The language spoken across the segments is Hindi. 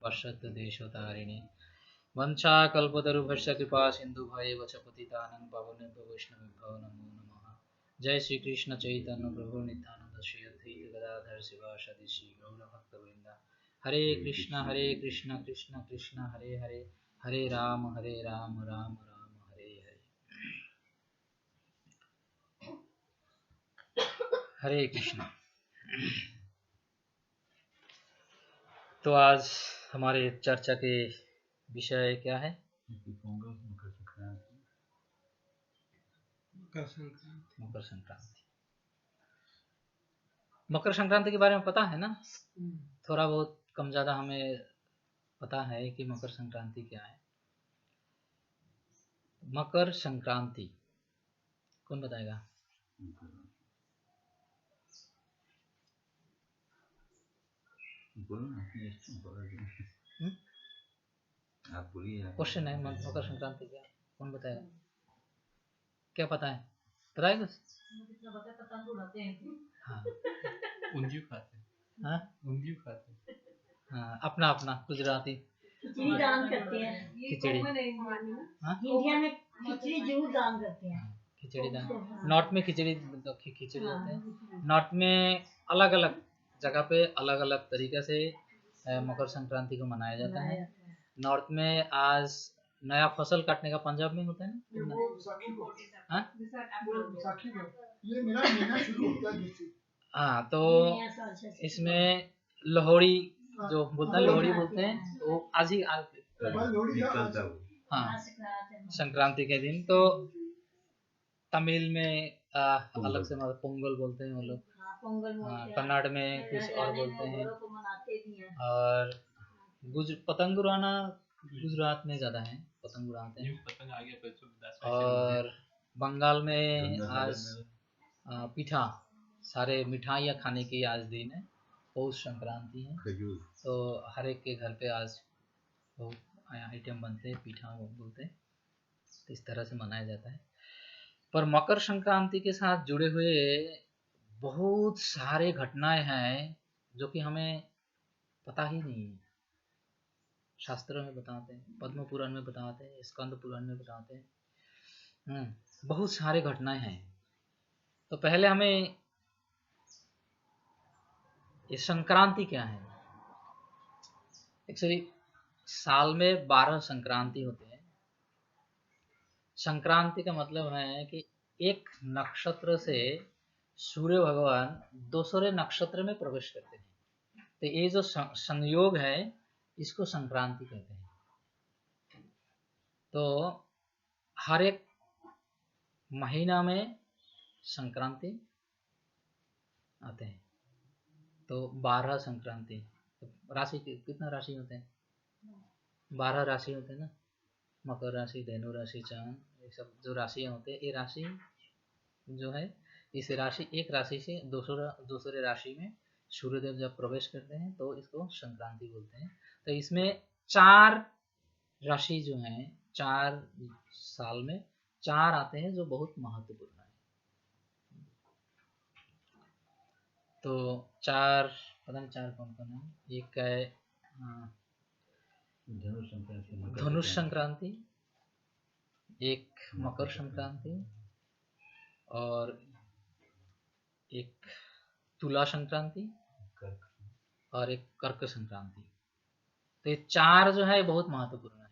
वर्षत देशोतारिणे वंशाकल्पतरुभ्यश्च कृपा सिन्धुभ्येव च पतितानां पावनेभ्यो वैष्णवेभ्यो नमो नमः। जय श्री कृष्ण चैतन्य प्रभु नित्यानंद श्री अद्वैत गदाधर शिवासादि श्री गौर भक्तवृंद। हरे कृष्ण कृष्ण कृष्ण हरे हरे, हरे राम राम राम हरे हरे। हरे कृष्ण। तो आज हमारे चर्चा के विषय क्या है? मकर संक्रांति। मकर संक्रांति के बारे में पता है ना? थोड़ा बहुत कम ज्यादा हमें पता है कि मकर संक्रांति क्या है। मकर संक्रांति कौन बताएगा? क्वेश्चन है, मकर संक्रांति क्या, कौन बताएगा? क्या पता है? बताएगा? हाँ, ऊंधियो खाते हैं। हाँ, ऊंधियो खाते हैं। हाँ, अपना अपना गुजराती खिचड़ी दान करते हैं। खिचड़ी। हाँ, इंडिया में खिचड़ी जरूर दान करते हैं। खिचड़ी दान। नॉर्थ में खिचड़ी खिचड़ी होते हैं। नॉर्थ में अलग अलग जगह पे अलग अलग तरीके से मकर संक्रांति को मनाया जाता है। नॉर्थ में आज नया फसल काटने का पंजाब में होता है ना? हाँ? ये मेरा महीना शुरू होता है। हाँ, तो इसमें लोहड़ी जो बोलता है, लोहड़ी बोलते हैं, तो आज ही हाँ, संक्रांति के दिन। तो तमिल में अलग से मतलब पोंगल बोलते हैं वो लोग, कन्नड़ में कुछ और बोलते हैं, और पतंग उड़ाना गुजरात में ज्यादा है, पतंग उड़ाते हैं। और बंगाल में आज पिठा, सारे मिठाइयाँ खाने की आज दिन है, पौष संक्रांति है। तो हर एक के घर पे आज बहुत आइटम बनते हैं, पिठा वो बोलते हैं। तो इस तरह से मनाया जाता है। पर मकर संक्रांति के साथ जुड़े हुए बहुत सारे घटनाएं हैं जो कि हमें पता ही नहीं है। शास्त्रों में बताते हैं, पद्म पुराण में बताते हैं, स्कंद पुराण में बताते हैं। बहुत सारे घटनाएं हैं। तो पहले हमें ये संक्रांति क्या है। एक्चुअली साल में 12 संक्रांति होते हैं। संक्रांति का मतलब है कि एक नक्षत्र से सूर्य भगवान दूसरे नक्षत्र में प्रवेश करते हैं। तो ये जो संयोग है इसको संक्रांति कहते हैं। तो हर एक महीना में संक्रांति आते हैं। तो 12 संक्रांति। तो राशि कितना राशि होते हैं? 12 राशि होते हैं ना। मकर राशि, धनु राशि, चांद, ये सब जो राशियां होते हैं, ये राशि जो है, इस राशि एक राशि से दूसरे राशि में सूर्यदेव जब प्रवेश करते हैं तो इसको संक्रांति बोलते हैं। तो इसमें 4 राशि जो हैं, 4 साल में 4 आते हैं जो बहुत महत्वपूर्ण है। तो 4 पता नहीं 4 कौन कौन है। एक है धनुष संक्रांति, एक मकर संक्रांति, और एक तुला संक्रांति, और एक कर्क संक्रांति। तो ये 4 जो है बहुत महत्वपूर्ण है,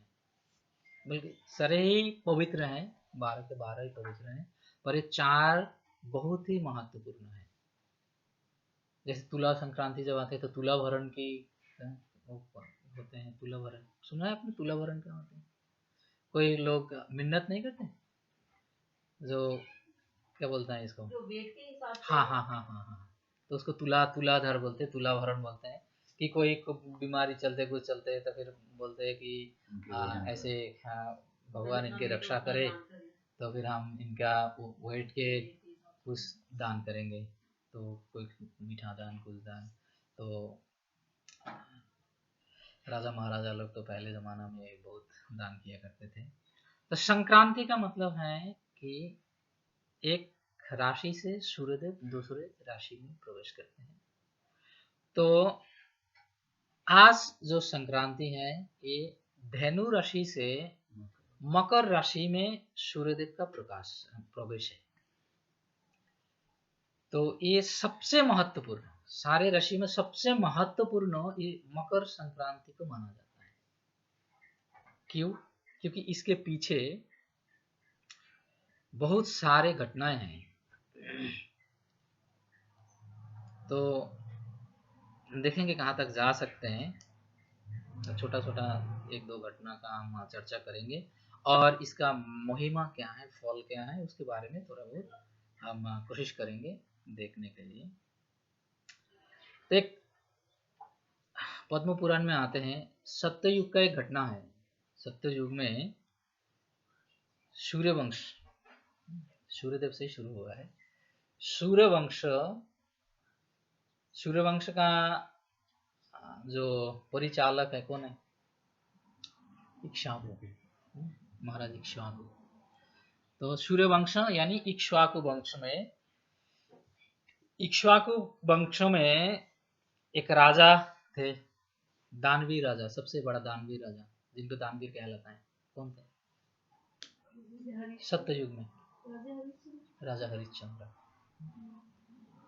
बल्कि सारे ही पवित्र हैं, 12 के 12 ही पवित्र हैं, पर ये 4 बहुत ही महत्वपूर्ण है। जैसे तुला संक्रांति जब आते हैं तो तुला भरण की होते हैं। तुला भरण सुना है आपने? तुला भरण क्या होते हैं? कोई लोग मिन्नत नहीं करते, जो क्या बोलता है इसको, हाँ हाँ हाँ हाँ हाँ, तो उसको तुलाधर बोलते हैं, तुला भरण बोलते हैं। कि कोई को बीमारी चलते कुछ चलते हैं तो फिर बोलते हैं कि ऐसे भगवान इनकी रक्षा करे, तो फिर हम इनका वेट के कुछ दान करेंगे। तो कोई मीठा दान, कुछ दान। तो राजा महाराजा लोग तो पहले ज़माना में बहुत दान किया करते थे। तो संक्रांति का मतलब है कि एक राशि से सूर्यदेव दूसरे राशि में प्रवेश करते हैं। तो आज जो संक्रांति है ये धनु राशि से मकर राशि में सूर्यदेव का प्रवेश है। तो ये सबसे महत्वपूर्ण, सारे राशि में सबसे महत्वपूर्ण ये मकर संक्रांति को माना जाता है। क्यों? क्योंकि इसके पीछे बहुत सारे घटनाएं हैं। तो देखेंगे कहाँ तक जा सकते हैं। छोटा छोटा एक दो घटना का हम चर्चा करेंगे और इसका महिमा क्या है, फल क्या है, उसके बारे में थोड़ा बहुत हम कोशिश करेंगे देखने के लिए। तो एक पद्म पुराण में आते हैं, सत्ययुग का एक घटना है। सत्ययुग में सूर्यवंश, सूर्यदेव से ही शुरू हुआ है। सूर्यवंश का जो परिचालक है कौन है? इक्ष्वाकु, महाराज इक्ष्वाकु। तो सूर्यवंश यानी इक्ष्वाकु वंश में एक राजा थे, दानवीर राजा, सबसे बड़ा दानवीर राजा, जिनको दानवीर कहलाता है। कौन थे सत्ययुग में? राजा हरिश्चंद्र।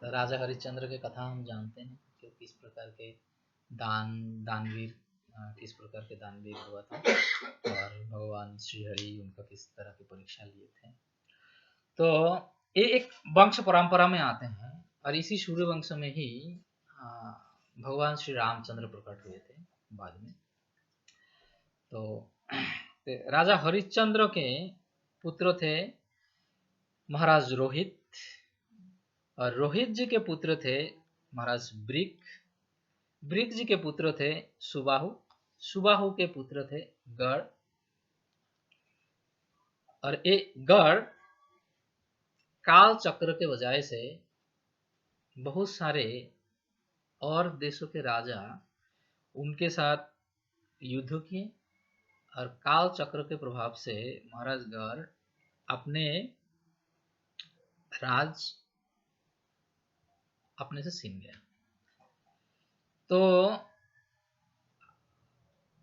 तो राजा हरिश्चंद्र के कथा हम जानते हैं कि किस प्रकार के दानवीर किस प्रकार के दानवीर हुआ था और भगवान श्री हरि उनका किस तरह की परीक्षा लिए थे। तो ये एक वंश परंपरा में आते हैं और इसी सूर्य वंश में ही भगवान श्री रामचंद्र प्रकट हुए थे बाद में। तो राजा हरिश्चंद्र के पुत्र थे महाराज रोहित, और रोहित जी के पुत्र थे महाराज ब्रिक जी के पुत्र थे सुबाहु के पुत्र थे गढ़, और ये गढ़ काल चक्र के वजह से बहुत सारे और देशों के राजा उनके साथ युद्ध किए, और काल चक्र के प्रभाव से महाराज गढ़ अपने से छीन गया। तो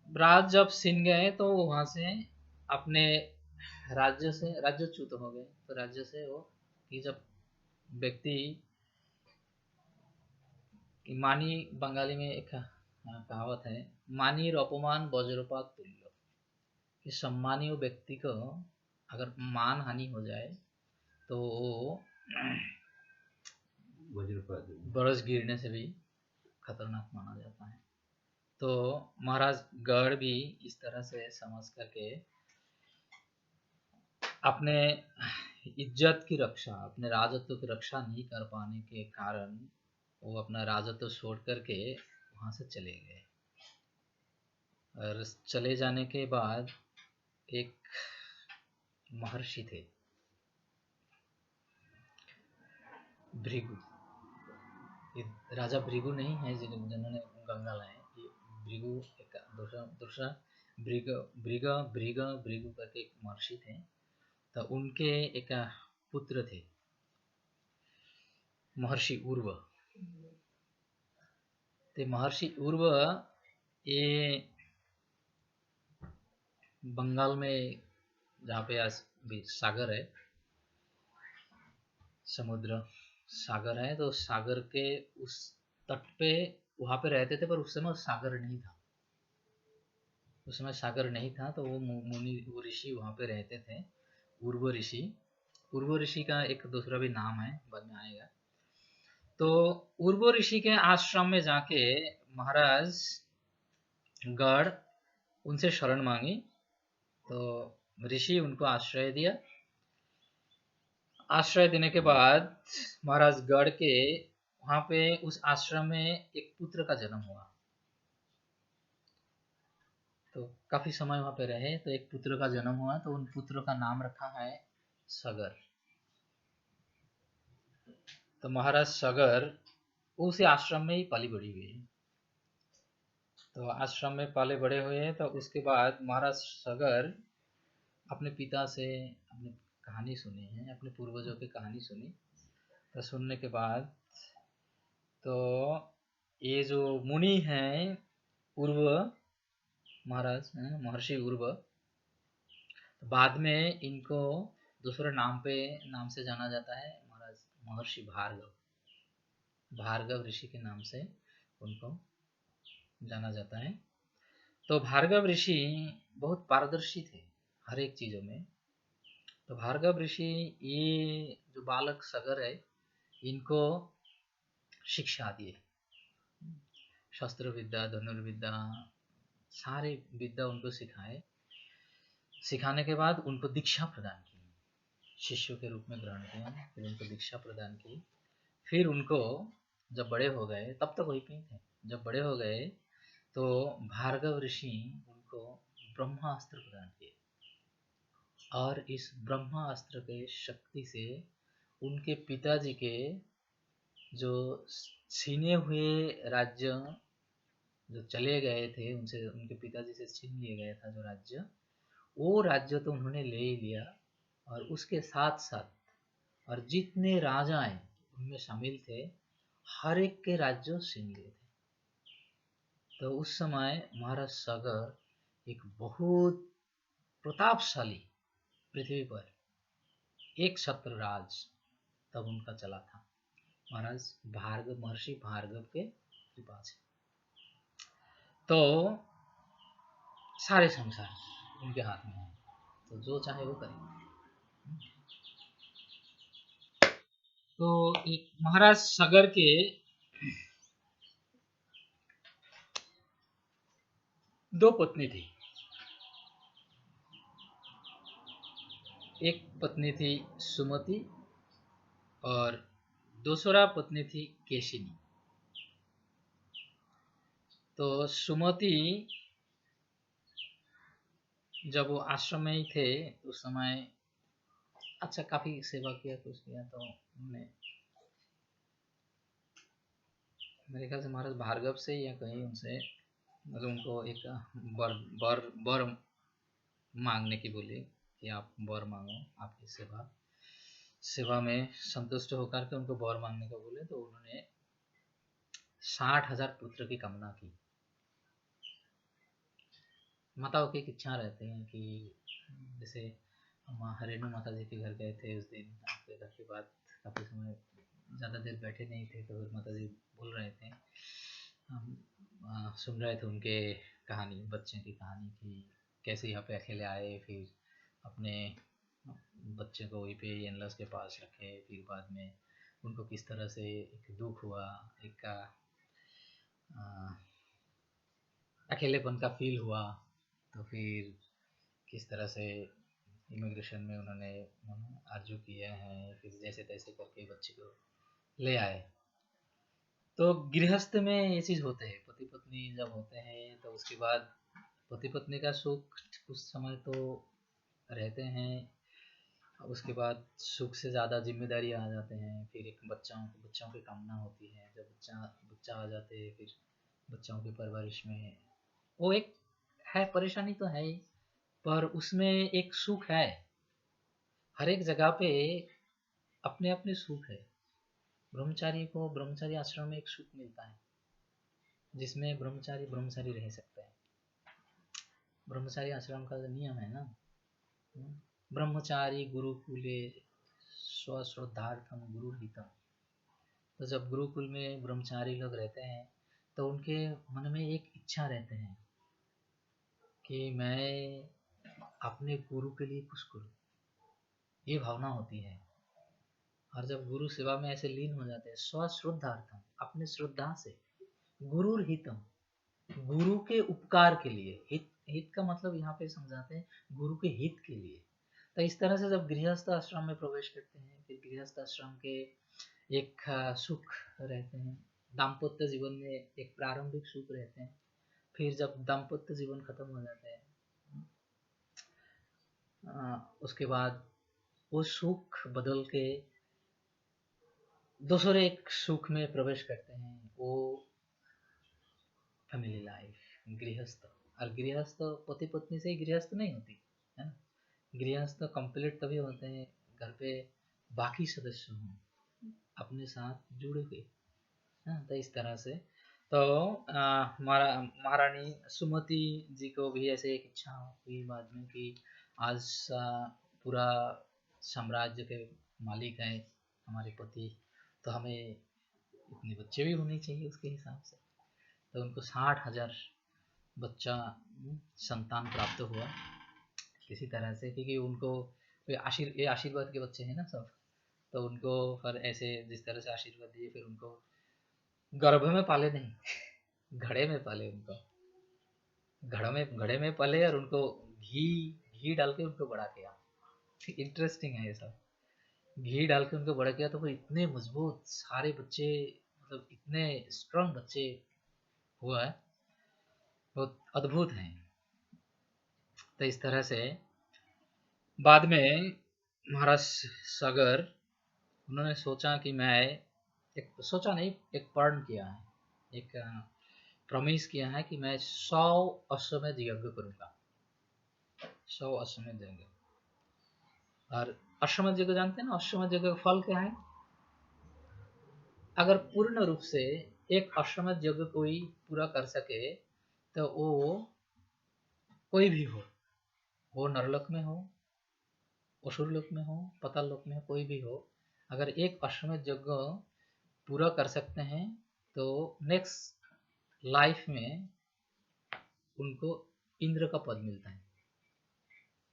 राज जब छीन गए तो वहां से अपने राज्यच्युत हो गए। तो राज्य से वो कि जब व्यक्ति मानी, बंगाली में एक कहावत है, मानी अपमान वज्रपात तुल्य, कि सम्मानीय व्यक्ति को अगर मान हानि हो जाए तो वो बरस गिरने से भी खतरनाक माना जाता है। तो महाराज गढ़ भी इस तरह से समझ करके अपने इज्जत की रक्षा, अपने राजत्व की रक्षा नहीं कर पाने के कारण वो अपना राजत्व छोड़ करके वहां से चले गए। और चले जाने के बाद एक महर्षि थे भृगु, राजा भृगु नहीं है जिन्होंने गंगा लाए, भृगु एक दूसरा भृगु करके एक महर्षि थे। तो उनके एक पुत्र थे महर्षि उर्व। तो महर्षि उर्व ये बंगाल में जहाँ पे आज भी सागर है, समुद्र सागर है, तो सागर के उस तट पे वहां पे रहते थे, पर उस समय सागर नहीं था। उस समय सागर नहीं था, तो वो ऋषि वहां पे रहते थे, उर्व ऋषि का एक दूसरा भी नाम है, बाद में आएगा। तो उर्व ऋषि के आश्रम में जाके महाराज गढ़ उनसे शरण मांगी, तो ऋषि उनको आश्रय दिया। आश्रय देने के बाद महाराज गढ़ के वहां पे उस आश्रम में एक पुत्र का जन्म हुआ। तो काफी समय वहां पे रहे, तो एक पुत्र का जन्म हुआ, तो उन पुत्र का नाम रखा है सगर। तो महाराज सगर उसी आश्रम में ही पली बड़ी हुई। तो आश्रम में पाले बड़े हुए, तो उसके बाद महाराज सगर अपने पिता से अपनी कहानी सुनी है, अपने पूर्वजों की कहानी सुनी। तो सुनने के बाद तो ये जो मुनि हैं उर्व महाराज हैं, महर्षि उर्व। बाद में इनको दूसरे नाम से जाना जाता है महाराज महर्षि भार्गव। भार्गव ऋषि के नाम से उनको जाना जाता है। तो भार्गव ऋषि बहुत पारदर्शी थे हर एक चीजों में। तो भार्गव ऋषि ये जो बालक सगर है इनको शिक्षा दिए, शस्त्र विद्या, धनुर्विद्या, सारे विद्या उनको सिखाए। सिखाने के बाद उनको दीक्षा प्रदान की, शिष्यों के रूप में ग्रहण किया, फिर उनको दीक्षा प्रदान की। फिर उनको जब बड़े हो गए, तब तक वही पे थे, जब बड़े हो गए तो भार्गव ऋषि उनको ब्रह्मास्त्र प्रदान किए और इस ब्रह्मास्त्र के शक्ति से उनके पिताजी के जो छीने हुए राज्य जो चले गए थे, उनसे उनके पिताजी से छीन लिए गया था जो राज्य, वो राज्य तो उन्होंने ले ही लिया और उसके साथ साथ और जितने राजाएं उनमें शामिल थे हर एक के राज्य छीन लिए थे। तो उस समय महाराज सगर एक बहुत प्रतापशाली पृथ्वी पर एक छत्र राज तब उनका चला था, महाराज भार्गव, महर्षि भार्गव के कृपा से। तो सारे संसार उनके हाथ में है, तो जो चाहे वो करेंगे। तो एक महाराज सगर के दो पत्नी थी। एक पत्नी थी सुमति और दूसरा पत्नी थी केशिनी। तो सुमति जब वो आश्रम में ही थे उस समय अच्छा काफी सेवा किया, कुछ किया, तो उन्होंने मेरे ख्याल से महाराज भार्गव से या कहीं उनसे मतलब उनको एक बर बर बर मांगने की बोली कि आप बर मांगो, आपकी सेवा में संतुष्ट होकर के उनको बर मांगने को बोले। तो उन्होंने 60,000 पुत्र की कामना की। माताओं की इच्छा रहती है कि जैसे हम रेणु माता जी के घर गए थे उस दिन, आपके घर के बाद काफ़ी समय ज़्यादा देर बैठे नहीं थे, तो फिर माता जी बोल रहे थे, हम सुन रहे थे उनके कहानी, बच्चे की कहानी कि कैसे यहाँ पे अकेले आए, फिर अपने बच्चे को वहीं पे एनलस के पास रखे, फिर बाद में उनको किस तरह से एक दुख हुआ, एक अकेलेपन का फील हुआ, तो फिर किस तरह से इमिग्रेशन में उन्होंने आरजू किया है, फिर जैसे तैसे करके बच्चे को ले आए। तो गृहस्थ में ये चीज़ होते हैं, पति पत्नी जब होते हैं तो उसके बाद पति पत्नी का सुख कुछ समय तो रहते हैं, उसके बाद सुख से ज़्यादा जिम्मेदारी आ जाते हैं, फिर एक बच्चों की कामना होती है, जब बच्चा आ जाते हैं फिर बच्चों की परवरिश में वो एक है, परेशानी तो है ही, पर उसमें एक सुख है। हर एक जगह पे अपने अपने सुख है। ब्रह्मचारी को ब्रह्मचारी आश्रम में एक सुख मिलता है जिसमें ब्रह्मचारी रह सकता है। ब्रह्मचारी आश्रम का नियम है ना, ब्रह्मचारी गुरुकुले स्वश्रद्धार्थम गुरुहितम। तो जब गुरुकुल में ब्रह्मचारी लोग रहते हैं तो उनके मन में एक इच्छा रहते हैं कि मैं अपने गुरु के लिए कुछ करूं, ये भावना होती है। और जब गुरु सेवा में ऐसे लीन हो जाते हैं, स्वश्रद्धार्थम, अपने श्रद्धा से, गुरुर हितम, गुरु के उपकार के लिए, हित का मतलब यहाँ पे समझाते हैं गुरु के हित के लिए। तो इस तरह से जब गृहस्थ आश्रम में प्रवेश करते हैं, फिर गृहस्थ आश्रम के एक सुख रहते हैं, दाम्पत्य जीवन में एक प्रारंभिक सुख रहते हैं, फिर जब दाम्पत्य जीवन खत्म हो जाता है उसके बाद वो सुख बदल के दूसरे एक सुख में प्रवेश करते हैं, वो फैमिली लाइफ, गृहस्थ। और गृहस्थ पति पत्नी से ही गृहस्थ नहीं होती है ना, गृहस्थ कंप्लीट तभी होते हैं घर पे बाकी सदस्य हों अपने साथ जुड़े हुए। हाँ, तो इस तरह से तो महारानी सुमति जी को भी ऐसे एक इच्छा हुई बाद में कि आज पूरा साम्राज्य के मालिक हैं हमारे पति, तो हमें इतने बच्चे भी होने चाहिए उसके हिसाब से। तो उनको 60,000 बच्चा संतान प्राप्त हुआ किसी तरह से, क्योंकि उनको ये आशीर्वाद के बच्चे हैं ना सब, तो उनको फिर ऐसे जिस तरह से आशीर्वाद दिए, फिर उनको गर्भ में पाले नहीं, घड़े में पाले उनको, घड़े में पाले और उनको घी डाल के उनको बड़ा किया। इंटरेस्टिंग है ये सब, घी डाल के उनको बड़ा किया, तो वो इतने मजबूत सारे बच्चे, मतलब इतने स्ट्रांग बच्चे हुआ है, बहुत अद्भुत हैं। तो इस तरह से बाद में महाराज सागर उन्होंने सोचा कि मैं एक प्रण किया है, एक प्रॉमिस किया है कि मैं 100 अश्वमेध यज्ञ करूंगा, 100 अश्वमेध यज्ञ। और अश्वमेध यज्ञ जानते हैं ना, अश्वमेध यज्ञ का फल क्या है? अगर पूर्ण रूप से एक अश्वमेध यज्ञ कोई पूरा कर सके, तो वो कोई भी हो, वो नरलोक में हो, असुर लोक में हो, पाताल लोक में हो, कोई भी हो, अगर एक अश्वमेध यज्ञ पूरा कर सकते हैं तो नेक्स्ट लाइफ में उनको इंद्र का पद मिलता है,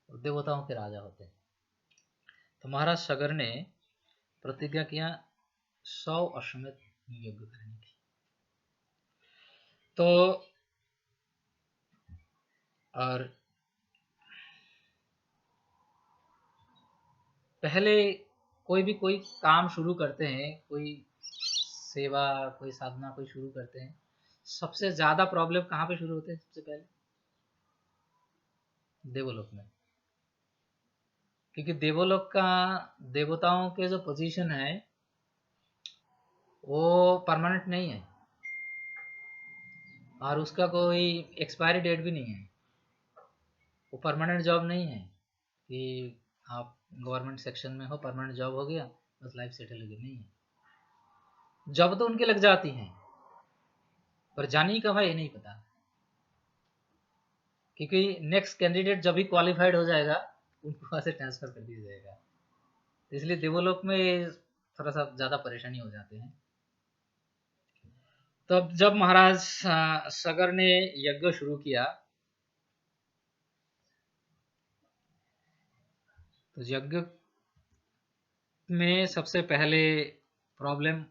देवताओं के राजा होते हैं। तो महाराज सागर ने प्रतिज्ञा किया 100 अश्वमेध यज्ञ करने की। तो और पहले कोई काम शुरू करते हैं, कोई सेवा, कोई साधना कोई शुरू करते हैं, सबसे ज्यादा प्रॉब्लम कहाँ पे शुरू होते हैं? सबसे पहले देवलोक में, क्योंकि देवलोक का देवताओं के जो पोजीशन है वो परमानेंट नहीं है, और उसका कोई एक्सपायरी डेट भी नहीं है। वो परमानेंट जॉब नहीं है कि आप गवर्नमेंट सेक्शन में हो, परमानेंट जॉब हो गया बस लाइफ सेटल हो गई, नहीं है। जॉब तो उनके लग जाती हैं, पर जानी कब है ये नहीं पता, क्योंकि नेक्स्ट कैंडिडेट जब भी क्वालिफाइड हो जाएगा उनको वहां से ट्रांसफर कर दिया जाएगा। इसलिए देवलोक में थोड़ा सा ज्यादा परेशानी हो जाते हैं। तब जब महाराज सागर ने यज्ञ शुरू किया, तो यज्ञ में सबसे पहले प्रॉब्लम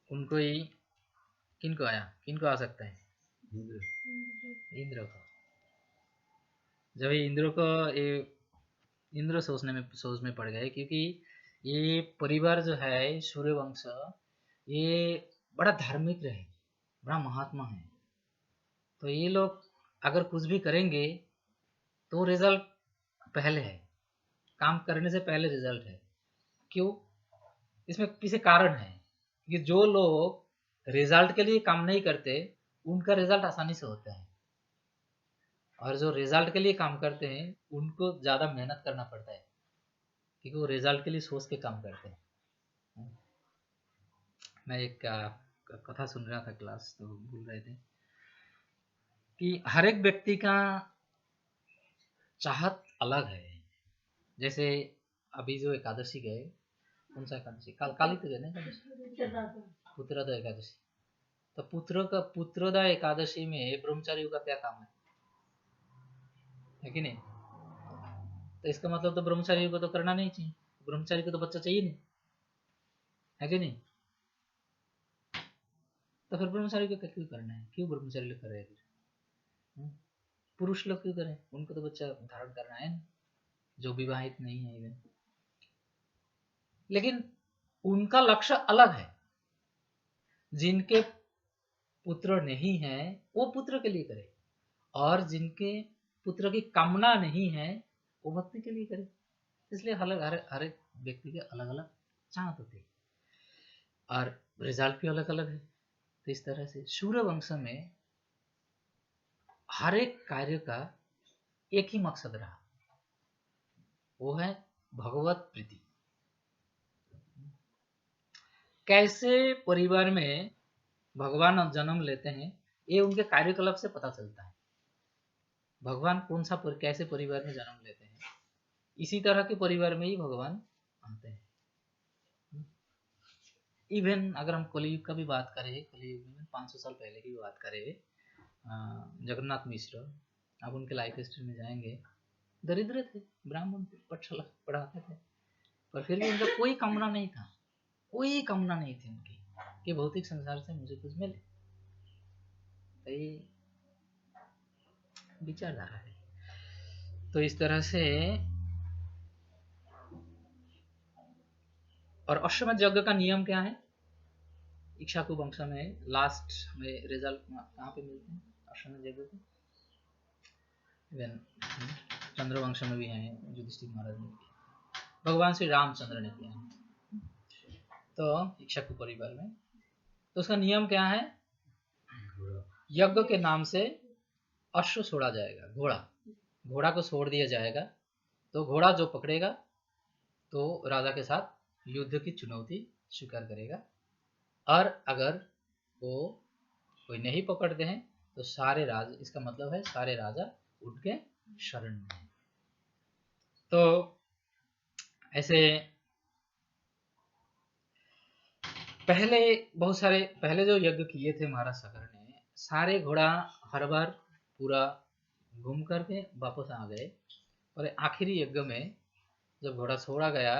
उनको ही किनको आ सकता है? इंद्र को। जब इंद्र सोच में पड़ गए, क्योंकि ये परिवार जो है सूर्यवंश, ये बड़ा धार्मिक रहे, बड़ा महात्मा है, तो ये लोग अगर कुछ भी करेंगे तो रिजल्ट पहले है, काम करने से पहले रिजल्ट है। क्यों? इसमें पीछे कारण है कि जो लोग रिजल्ट के लिए काम नहीं करते उनका रिजल्ट आसानी से होता है, और जो रिजल्ट के लिए काम करते हैं उनको ज्यादा मेहनत करना पड़ता है, क्योंकि वो रिजल्ट के लिए सोच के काम करते हैं। मैं एक कथा सुन रहा था क्लास, तो बोल रहे थे कि हर एक व्यक्ति का चाहत अलग है। जैसे अभी जो एकादशी गए, कौन सा एकादशी? काली तो गए ना एकादशी, पुत्रोदय एकादशी। तो पुत्रोदय एकादशी में ब्रह्मचारियों का क्या काम है कि नहीं? तो इसका मतलब तो ब्रह्मचारियों को तो करना नहीं चाहिए, ब्रह्मचारी को तो बच्चा चाहिए नहीं, है कि नहीं? तो फिर ब्रह्मचारी को क्यों करना है? क्यों ब्रह्मचारी लोग कर रहे हैं? पुरुष लोग क्यों करें? उनको तो बच्चा धारण करना है, जो विवाहित नहीं है इवन। लेकिन उनका लक्ष्य अलग है। जिनके पुत्र नहीं है वो पुत्र के लिए करे, और जिनके पुत्र की कामना नहीं है वो भक्ति के लिए करे। इसलिए हर एक व्यक्ति के अलग अलग चाहत होते हैं, और रिजल्ट भी अलग अलग है। तो इस तरह से सूर्य वंश में हर एक कार्य का एक ही मकसद रहा, वो है भगवत प्रीति। कैसे परिवार में भगवान जन्म लेते हैं, ये उनके कार्यकलाप से पता चलता है। भगवान कौन सा कैसे परिवार में जन्म लेते हैं, इसी तरह के परिवार में ही भगवान आते हैं। इवन अगर हम कलयुग का भी बात करें, कलयुग में 500 साल पहले की बात करें, जगन्नाथ मिश्र, आप उनके लाइफ हिस्ट्री में जाएंगे, दरिद्र थे, ब्राह्मण पाठशाला पढ़ाते थे, पर फिर भी उनका कोई कामना नहीं था, कोई कामना नहीं थी उनकी कि भौतिक संसार से मुझे कुछ मिले। तो ये विचारधारा है। तो इस तरह से, और अश्वमेध यज्ञ का नियम क्या है? इक्ष्वाकु वंश में लास्ट में रिजल्ट कहाँ पे मिलते हैं अश्वमेध यज्ञ के? इवन चंद्रवंश में भी है, युधिष्ठिर महाराज ने किया, भगवान श्री रामचंद्र ने किया, तो इक्ष्वाकु परिवार में। तो उसका नियम क्या है? यज्ञ के नाम से अश्व छोड़ा जाएगा, घोड़ा को छोड़ दिया जाएगा, तो घोड़ा जो पकड़ेगा तो राजा के साथ युद्ध की चुनौती स्वीकार करेगा, और अगर वो कोई नहीं पकड़ते हैं तो सारे राजा, इसका मतलब है सारे राजा उनके शरण में हैं। तो ऐसे पहले बहुत सारे पहले जो यज्ञ किए थे महाराज सगर ने, सारे घोड़ा हर बार पूरा घूम करके वापस आ गए, और आखिरी यज्ञ में जब घोड़ा छोड़ा गया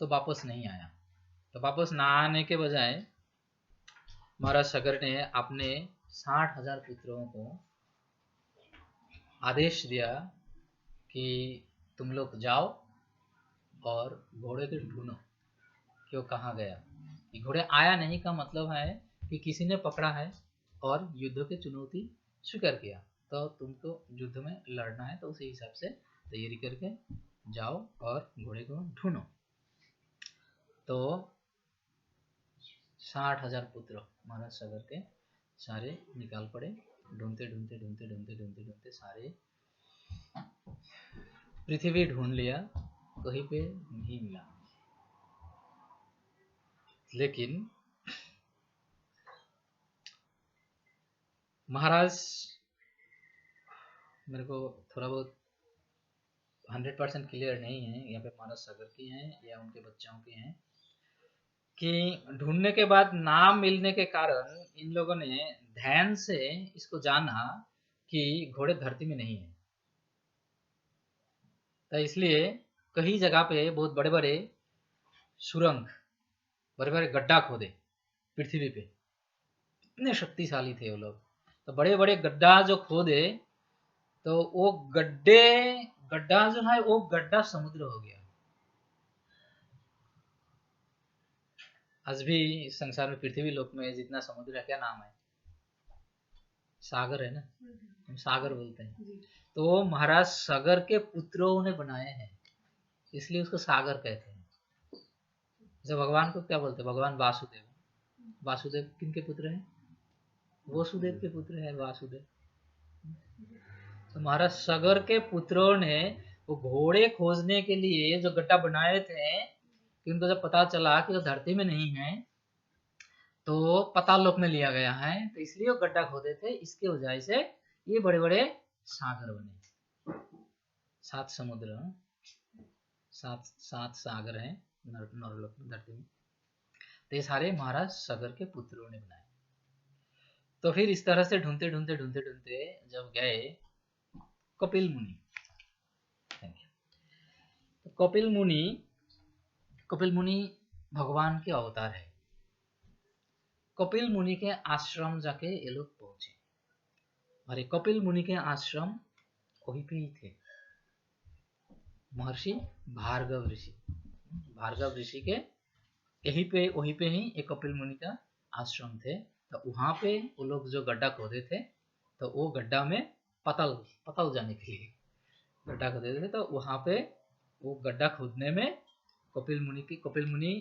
तो वापस नहीं आया। तो वापस ना आने के बजाय महाराज सगर ने अपने 60,000 पुत्रों को आदेश दिया कि तुम लोग जाओ और घोड़े को ढूंढो कि वो कहाँ गया। घोड़े आया नहीं का मतलब है कि किसी ने पकड़ा है और युद्ध की चुनौती स्वीकार किया, तो तुमको युद्ध में लड़ना है, तो उसी हिसाब से तैयारी करके जाओ और घोड़े को ढूंढो। तो 60,000 पुत्र महाराज सगर के सारे निकाल पड़े, ढूंढते ढूंढते ढूंढते ढूंढते ढूंढते ढूंढते सारे पृथ्वी ढूंढ लिया, कहीं पे नहीं मिला। लेकिन महाराज, मेरे को थोड़ा बहुत 100% क्लियर नहीं है यहाँ पे महाराज सगर की हैं या उनके बच्चों की हैं, कि ढूंढने के बाद नाम मिलने के कारण इन लोगों ने ध्यान से इसको जाना कि घोड़े धरती में नहीं है। तो इसलिए कई जगह पे बहुत बड़े बड़े सुरंग, बड़े बड़े गड्ढा खोदे पृथ्वी पे, इतने शक्तिशाली थे वो लोग। तो बड़े बड़े गड्ढा जो खोदे, तो वो गड्ढा जो है वो गड्ढा समुद्र हो गया। आज भी संसार में पृथ्वी लोक में जितना समुद्र है, क्या नाम है? सागर है ना, हम सागर बोलते हैं। तो वो महाराज सागर के पुत्रों ने बनाए हैं, इसलिए उसको सागर कहते हैं। जैसे भगवान को क्या बोलते हैं? भगवान वासुदेव। वासुदेव किनके पुत्र हैं? वसुदेव के पुत्र हैं वासुदेव। तो महाराज सागर के पुत्रों ने वो घोड़े खोजने के लिए जो गड्ढा बनाए थे, कि उनको जब पता चला कि वो धरती में नहीं है तो पाताल लोक में लिया गया है, तो इसलिए वो गड्ढा खोदे थे। इसके वजह से ये बड़े बड़े सागर बने, 7 समुद्र, 7 सागर हैं नरलोक में, धरती में। तो ये सारे महाराज सागर के पुत्रों ने बनाए। तो फिर इस तरह से ढूंढते ढूंढते ढूंढते ढूंढते जब गए कपिल मुनि, तो कपिल मुनि भगवान के अवतार है। कपिल मुनि के आश्रम जाके ये लोग पहुंचे, और ये कपिल मुनि के आश्रम वहीं पे ही थे। महर्षि भार्गव ऋषि के वहीं पे ही एक कपिल मुनि का आश्रम थे। तो वहां पे वो लोग जो गड्ढा खोदे थे, तो वो गड्ढा में पतल जाने के लिए गड्ढा खोदे थे। तो वहां पे वो गड्ढा खोदने में कपिल मुनि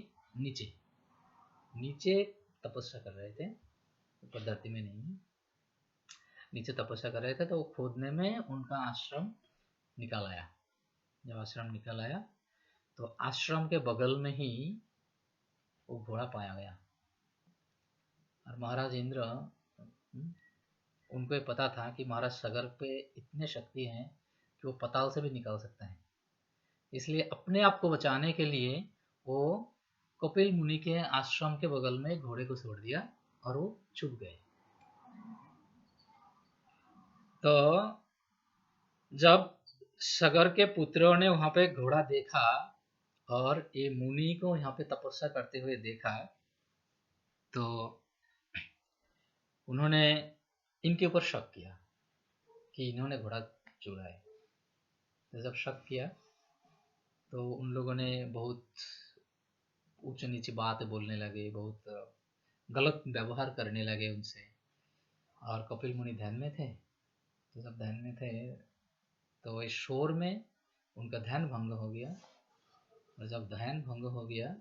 नीचे तपस्या कर रहे थे, ऊपर धरती में नहीं, नीचे तपस्या कर रहे थे। तो वो खोदने में उनका आश्रम निकल आया। जब आश्रम निकल आया तो आश्रम के बगल में ही वो घोड़ा पाया गया, और महाराज इंद्र, उनको ये पता था कि महाराज सगर पे इतने शक्ति हैं कि वो पाताल से भी निकाल सकते हैं। इसलिए अपने आप को बचाने के लिए वो कपिल मुनि के आश्रम के बगल में घोड़े को छोड़ दिया और वो छुप गए। तो जब सगर के पुत्रों ने वहां पे घोड़ा देखा और ये मुनि को यहाँ पे तपस्या करते हुए देखा, तो उन्होंने इनके ऊपर शक किया कि इन्होंने घोड़ा चुरा है। तो जब शक किया तो उन लोगों ने बहुत ऊंची नीची बात बोलने लगे, बहुत गलत व्यवहार करने लगे उनसे। और कपिल मुनि ध्यान में थे, तो जब ध्यान में थे तो इस शोर में उनका ध्यान भंग हो गया। और जब ध्यान भंग हो गया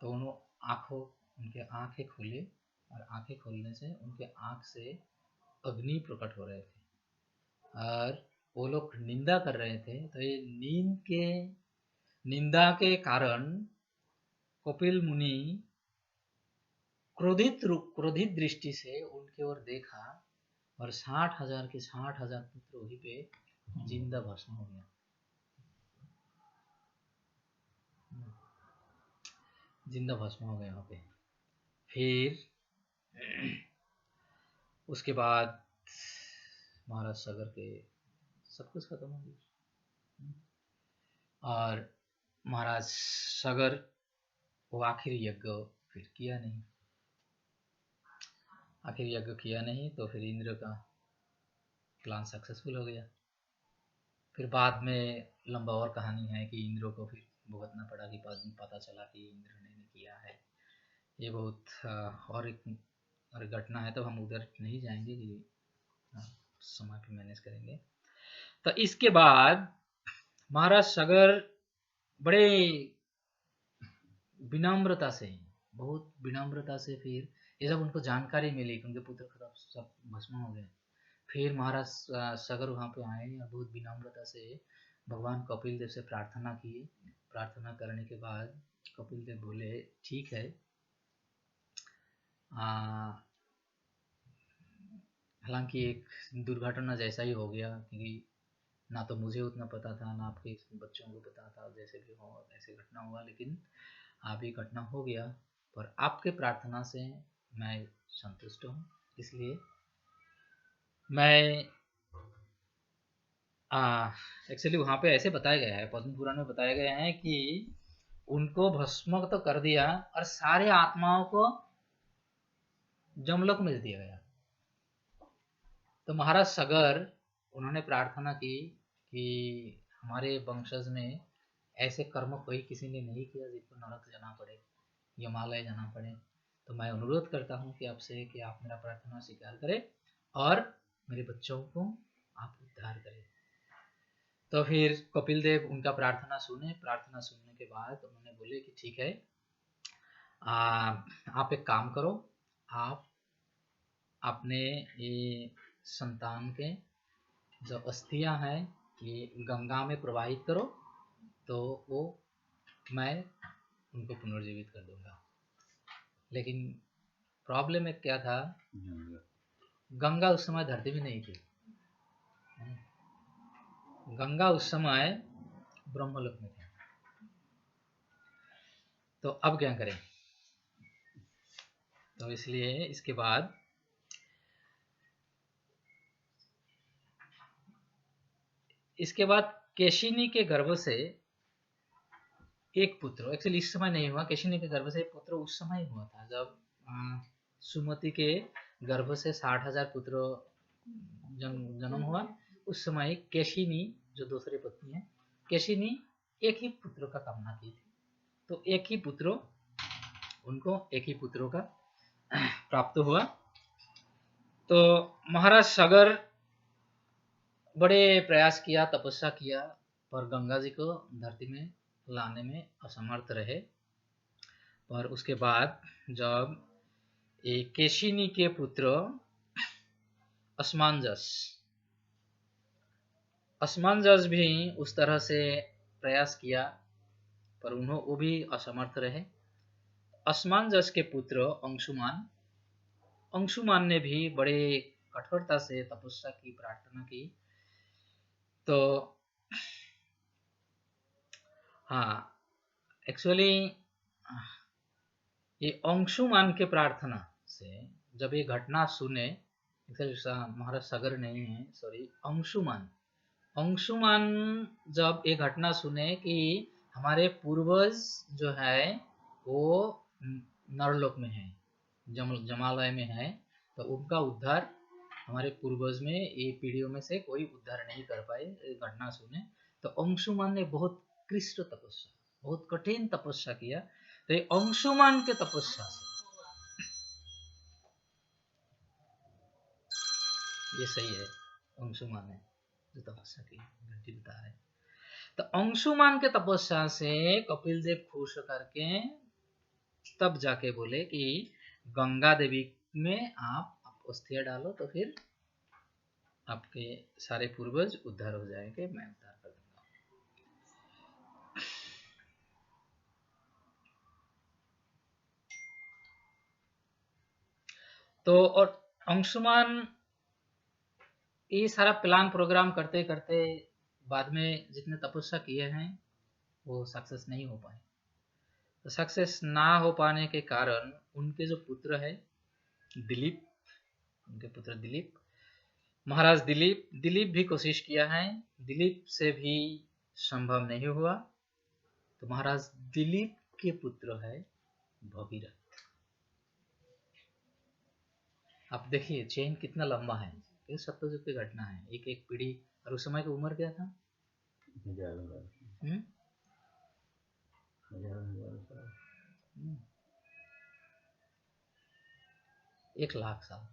तो उनके आंखें खुले और आंखें खोलने से उनके आंख से अग्नि प्रकट हो रहे थे और वो लोग निंदा कर रहे थे। तो ये निंदा के कारण कपिल मुनि क्रोधित दृष्टि से उनकी ओर देखा और 60,000 के 60,000 पुत्र वहीं पे जिंदा भस्म हो गया। जिंदा भस्म हो गए वहां पे। फिर उसके बाद महाराज सगर के सब कुछ खत्म हो गया और महाराज सगर वो आखिरी यज्ञ फिर किया नहीं। आखिर यज्ञ किया नहीं तो फिर इंद्र का प्लान सक्सेसफुल हो गया। फिर बाद में लंबा और कहानी है कि इंद्र को फिर भुगतना पड़ा कि पता चला कि इंद्र ने किया है। ये बहुत और एक घटना है, तो हम उधर नहीं जाएंगे कि समय पे मैनेज करेंगे। तो इसके बाद महाराज सगर बड़े विनम्रता से, बहुत विनम्रता से, फिर ये जब उनको जानकारी मिली कि उनके पुत्र खराब सब भस्म हो गए, फिर महाराज सगर वहाँ पे आए और बहुत विनम्रता से भगवान कपिल देव से प्रार्थना की। प्रार्थना करने के बाद कपिल देव बोले ठीक है, हालांकि एक दुर्घटना जैसा ही हो गया, क्योंकि ना तो मुझे उतना पता था ना आपके बच्चों को पता था, जैसे भी हो ऐसे घटना हुआ, लेकिन आप ये घटना हो गया। पर आपके प्रार्थना से मैं संतुष्ट हूँ। इसलिए मैं एक्चुअली वहाँ पे ऐसे बताया गया है, पद्म पुराण में बताया गया है कि उनको भस्म तो कर दिया और सारे आत्माओं को जमलोक में दिया गया। तो महाराज सगर उन्होंने प्रार्थना की कि हमारे वंशज में ऐसे कर्म कोई किसी ने नहीं किया जिसको नरक जाना पड़े, हिमालय जाना पड़े। तो मैं अनुरोध करता हूँ कि आपसे कि आप मेरा प्रार्थना स्वीकार करें और मेरे बच्चों को आप उद्धार करें। तो फिर कपिल देव उनका प्रार्थना सुने। प्रार्थना सुनने के बाद उन्होंने बोले कि ठीक है, आप एक काम करो, आप अपने ये संतान के जो अस्थियां हैं ये गंगा में प्रवाहित करो, तो वो मैं उनको पुनर्जीवित कर दूंगा। लेकिन प्रॉब्लम में क्या था, गंगा उस समय धरती में नहीं थी। गंगा उस समय ब्रह्मलोक में थी। तो अब क्या करें? तो इसलिए इसके बाद केशिनी के गर्भ से एक पुत्र, एक्चुअली इस समय नहीं हुआ, केशिनी के गर्भ से एक पुत्र उस समय हुआ था जब सुमति के गर्भ से 60,000 पुत्र जन्म हुआ। उस समय केशिनी जो दूसरी पत्नी है, केशिनी एक ही पुत्र का कामना की थी। तो एक ही पुत्रों का प्राप्त हुआ। तो महाराज सगर बड़े प्रयास किया, तपस्या किया, पर गंगा जी को धरती में लाने में असमर्थ रहे। पर उसके बाद जब एक केशिनी के पुत्र असमंजस भी उस तरह से प्रयास किया, पर वो भी असमर्थ रहे। असमानजस के पुत्र अंशुमान, अंशुमान ने भी बड़े कठोरता से तपस्या की, प्रार्थना की। तो हाँ, एक्चुअली ये अंशुमान के प्रार्थना से जब ये घटना सुने, महाराज सागर नहीं है, सॉरी, अंशुमान, अंशुमान जब ये घटना सुने कि हमारे पूर्वज जो है वो नरलोक में है, जमालय में है, तो उनका उद्धार हमारे पूर्वज में, ये पीढ़ियों में से कोई उद्धार नहीं कर पाए, ये घटना सुने तो अंशुमान ने बहुत क्लिष्ट तपस्या, बहुत कठिन तपस्या किया। तो ये अंशुमान के तपस्या से, ये सही है, अंशुमान ने जो तपस्या की घंटी बता रहे, तो अंशुमान के तपस्या से कपिल देव खुश करके तब जाके बोले कि गंगा देवी में आप अस्थियां डालो, तो फिर आपके सारे पूर्वज उद्धार हो जाएंगे, मैं उद्धार कर दूंगा। तो और अंशुमान ये सारा प्लान प्रोग्राम करते करते बाद में जितने तपस्या किए हैं वो सक्सेस नहीं हो पाए। तो सक्सेस ना हो पाने के कारण उनके जो पुत्र है दिलीप, उनके पुत्र दिलीप, महाराज दिलीप भी कोशिश किया है, दिलीप से भी संभव नहीं हुआ। तो महाराज दिलीप के पुत्र है भगीरथ। आप देखिए चेन कितना लंबा है, ये सत्ययुग की घटना है, एक एक पीढ़ी। और उस समय की उम्र क्या था? 1,00,000 साल।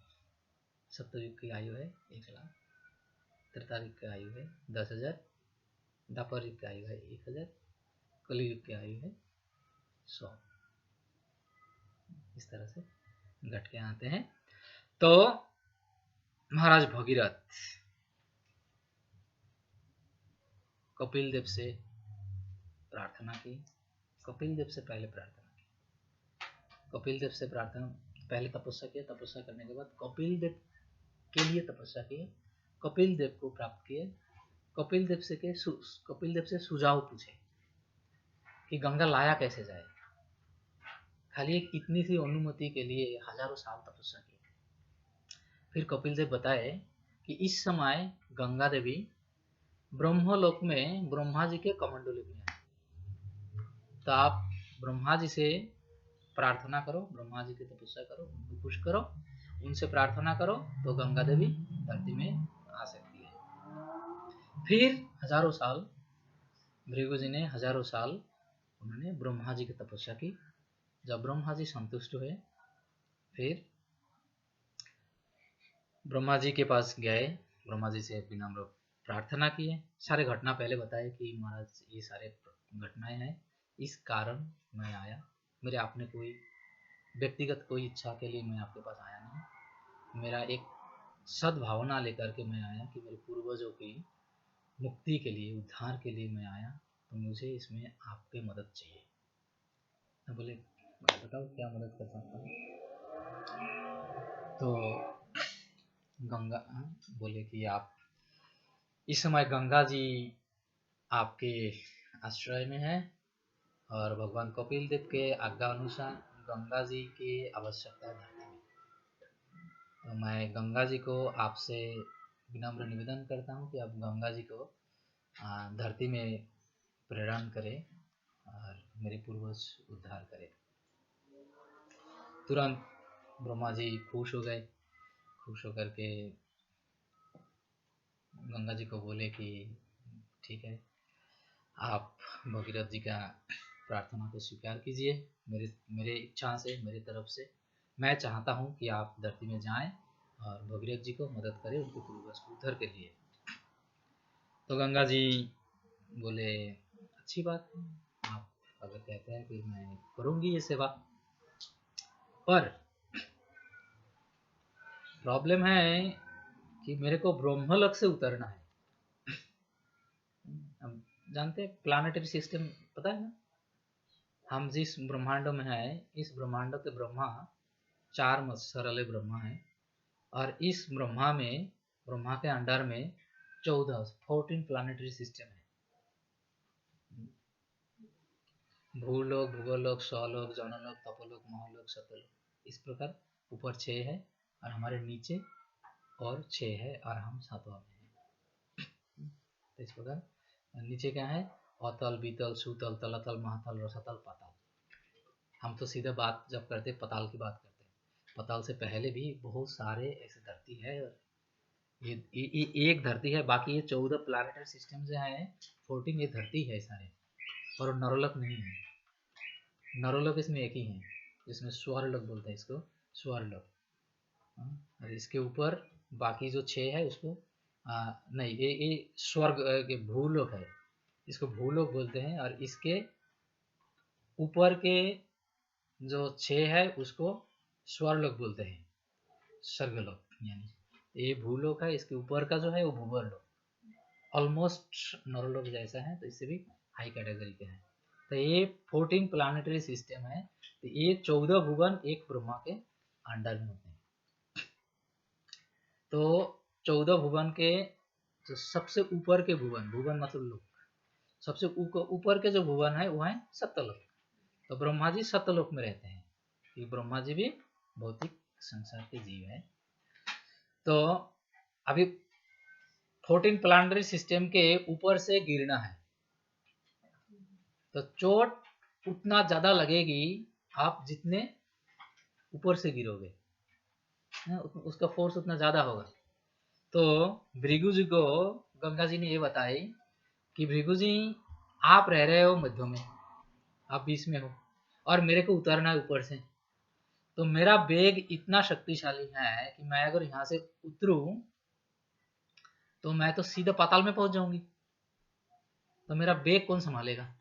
सत्ययुग की आयु है 1,00,000, त्रेतायुग की आयु है 10,000, द्वापर युग की आयु है 1,000, कलियुग की आयु है 100। इस तरह से घट के आते हैं। तो महाराज भगीरथ कपिल देव से प्रार्थना की, कपिल देव से पहले प्रार्थना की, कपिल देव से प्रार्थना पहले तपस्या किया, तपस्या करने के बाद कपिल देव के लिए तपस्या की, कपिल देव को प्राप्त किए, कपिल देव से सुझाव पूछे कि गंगा लाया कैसे जाए। खाली एक इतनी सी अनुमति के लिए हजारों साल तपस्या की। फिर कपिल देव बताए कि इस समय गंगा देवी ब्रह्मलोक में ब्रह्मा जी के कमंडलू में है, तो आप ब्रह्मा जी से प्रार्थना करो, ब्रह्मा जी की तपस्या करो, उनको खुश करो, उनसे प्रार्थना करो तो गंगा देवी धरती में आ सकती है। फिर हजारों साल भृगु जी ने हजारों साल उन्होंने ब्रह्मा जी की तपस्या की। जब ब्रह्मा जी संतुष्ट हुए फिर ब्रह्मा जी के पास गए, ब्रह्मा जी से विनम्र प्रार्थना किए। सारे घटना पहले बताए कि महाराज ये सारे घटनाएं हैं, इस कारण मैं आया, मेरे आपने कोई व्यक्तिगत कोई इच्छा के लिए मैं आपके पास आया नहीं, मेरा एक सद्भावना लेकर के मैं आया कि मेरे पूर्वजों की मुक्ति के लिए, उद्धार के लिए मैं आया, तो मुझे इसमें आपकी मदद चाहिए। तो बोले बताओ क्या मदद कर सकता हूँ। तो गंगा बोले कि आप इस समय गंगा जी आपके आश्रय में है और भगवान कपिल देव के आज्ञा अनुसार गंगा जी की आवश्यकता है धरती में। तो मैं गंगा जी को आपसे विनम्र निवेदन करता हूँ कि आप गंगा जी को धरती में प्रेरण करें और मेरे पूर्वज उद्धार करें। तुरंत ब्रह्मा जी खुश हो गए, खुश होकर के गंगा जी को बोले कि ठीक है, आप भगीरथ जी का प्रार्थना को स्वीकार कीजिए, मेरे इच्छा से, मेरी तरफ से मैं चाहता हूँ कि आप धरती में जाएं और भगीरथ जी को मदद करें उनके पूर्वज उद्धार के लिए। तो गंगा जी बोले अच्छी बात है, आप अगर कहते हैं कि मैं करूँगी ये सेवा, पर प्रॉब्लम है कि मेरे को ब्रह्मलोक से उतरना है। हम जानते हैं प्लानिटरी सिस्टम, पता है ना, हम जिस ब्रह्मांड में है, इस ब्रह्मांड के ब्रह्मा 4 सरल ब्रह्मा है, और इस ब्रह्मा के अंडर में 14 प्लानिटरी सिस्टम है। भूलोक, भूगोलोक, स्वलोक, जनलोक, तपोलोक, महलोक, सतलोक, इस प्रकार ऊपर 6 है और हमारे नीचे और 6 है और हम 7वां में हैं। तो इस प्रकार नीचे क्या है? अतल, बीतल, सुतल, तलातल, महातल, रसातल, पाताल। हम तो सीधे बात जब करते पताल की बात करते हैं। पताल से पहले भी बहुत सारे ऐसे धरती है, ये एक धरती है, बाकी ये 14 प्लानिटरी सिस्टम जो है 14 ये धरती है सारे, और नरोलक नहीं है। नरोलक इसमें एक ही है, जिसमें स्वरलोक बोलते हैं इसको, स्वरलोक। और इसके ऊपर बाकी जो 6 है उसको नहीं, ये स्वर्ग के भूलोक है, इसको भूलोक बोलते हैं। और इसके ऊपर के जो 6 है उसको स्वरलोक बोलते हैं, स्वर्गलोक। यानी ये भूलोक है, इसके ऊपर का जो है वो भूवर्लोक, ऑलमोस्ट नरोलोक जैसा है, तो इससे भी हाई कैटेगरी के हैं। तो ये 14 प्लानिटरी सिस्टम है। तो ये 14 भुवन एक ब्रह्मा के अंडर में होते हैं। तो 14 भुवन के जो सबसे ऊपर के भुवन, भुवन मतलब लोक, सबसे ऊपर के जो भुवन है वो है सत्यलोक। तो ब्रह्मा जी सत्यलोक में रहते हैं, कि ब्रह्मा जी भी भौतिक संसार के जीव है। तो अभी 14 प्लानिटरी सिस्टम के ऊपर से गिरना है, तो चोट उतना ज्यादा लगेगी आप जितने ऊपर से गिरोगे, उसका फोर्स उतना ज्यादा होगा। तो भृगु जी को गंगा जी ने ये बताई कि भृगु जी आप रह रहे हो मध्य में, आप बीच में हो, और मेरे को उतरना है ऊपर से। तो मेरा वेग इतना शक्तिशाली है कि मैं अगर यहाँ से उतरूं तो मैं तो सीधा पाताल में पहुंच जाऊंगी। तो मेरा वेग कौन संभालेगा?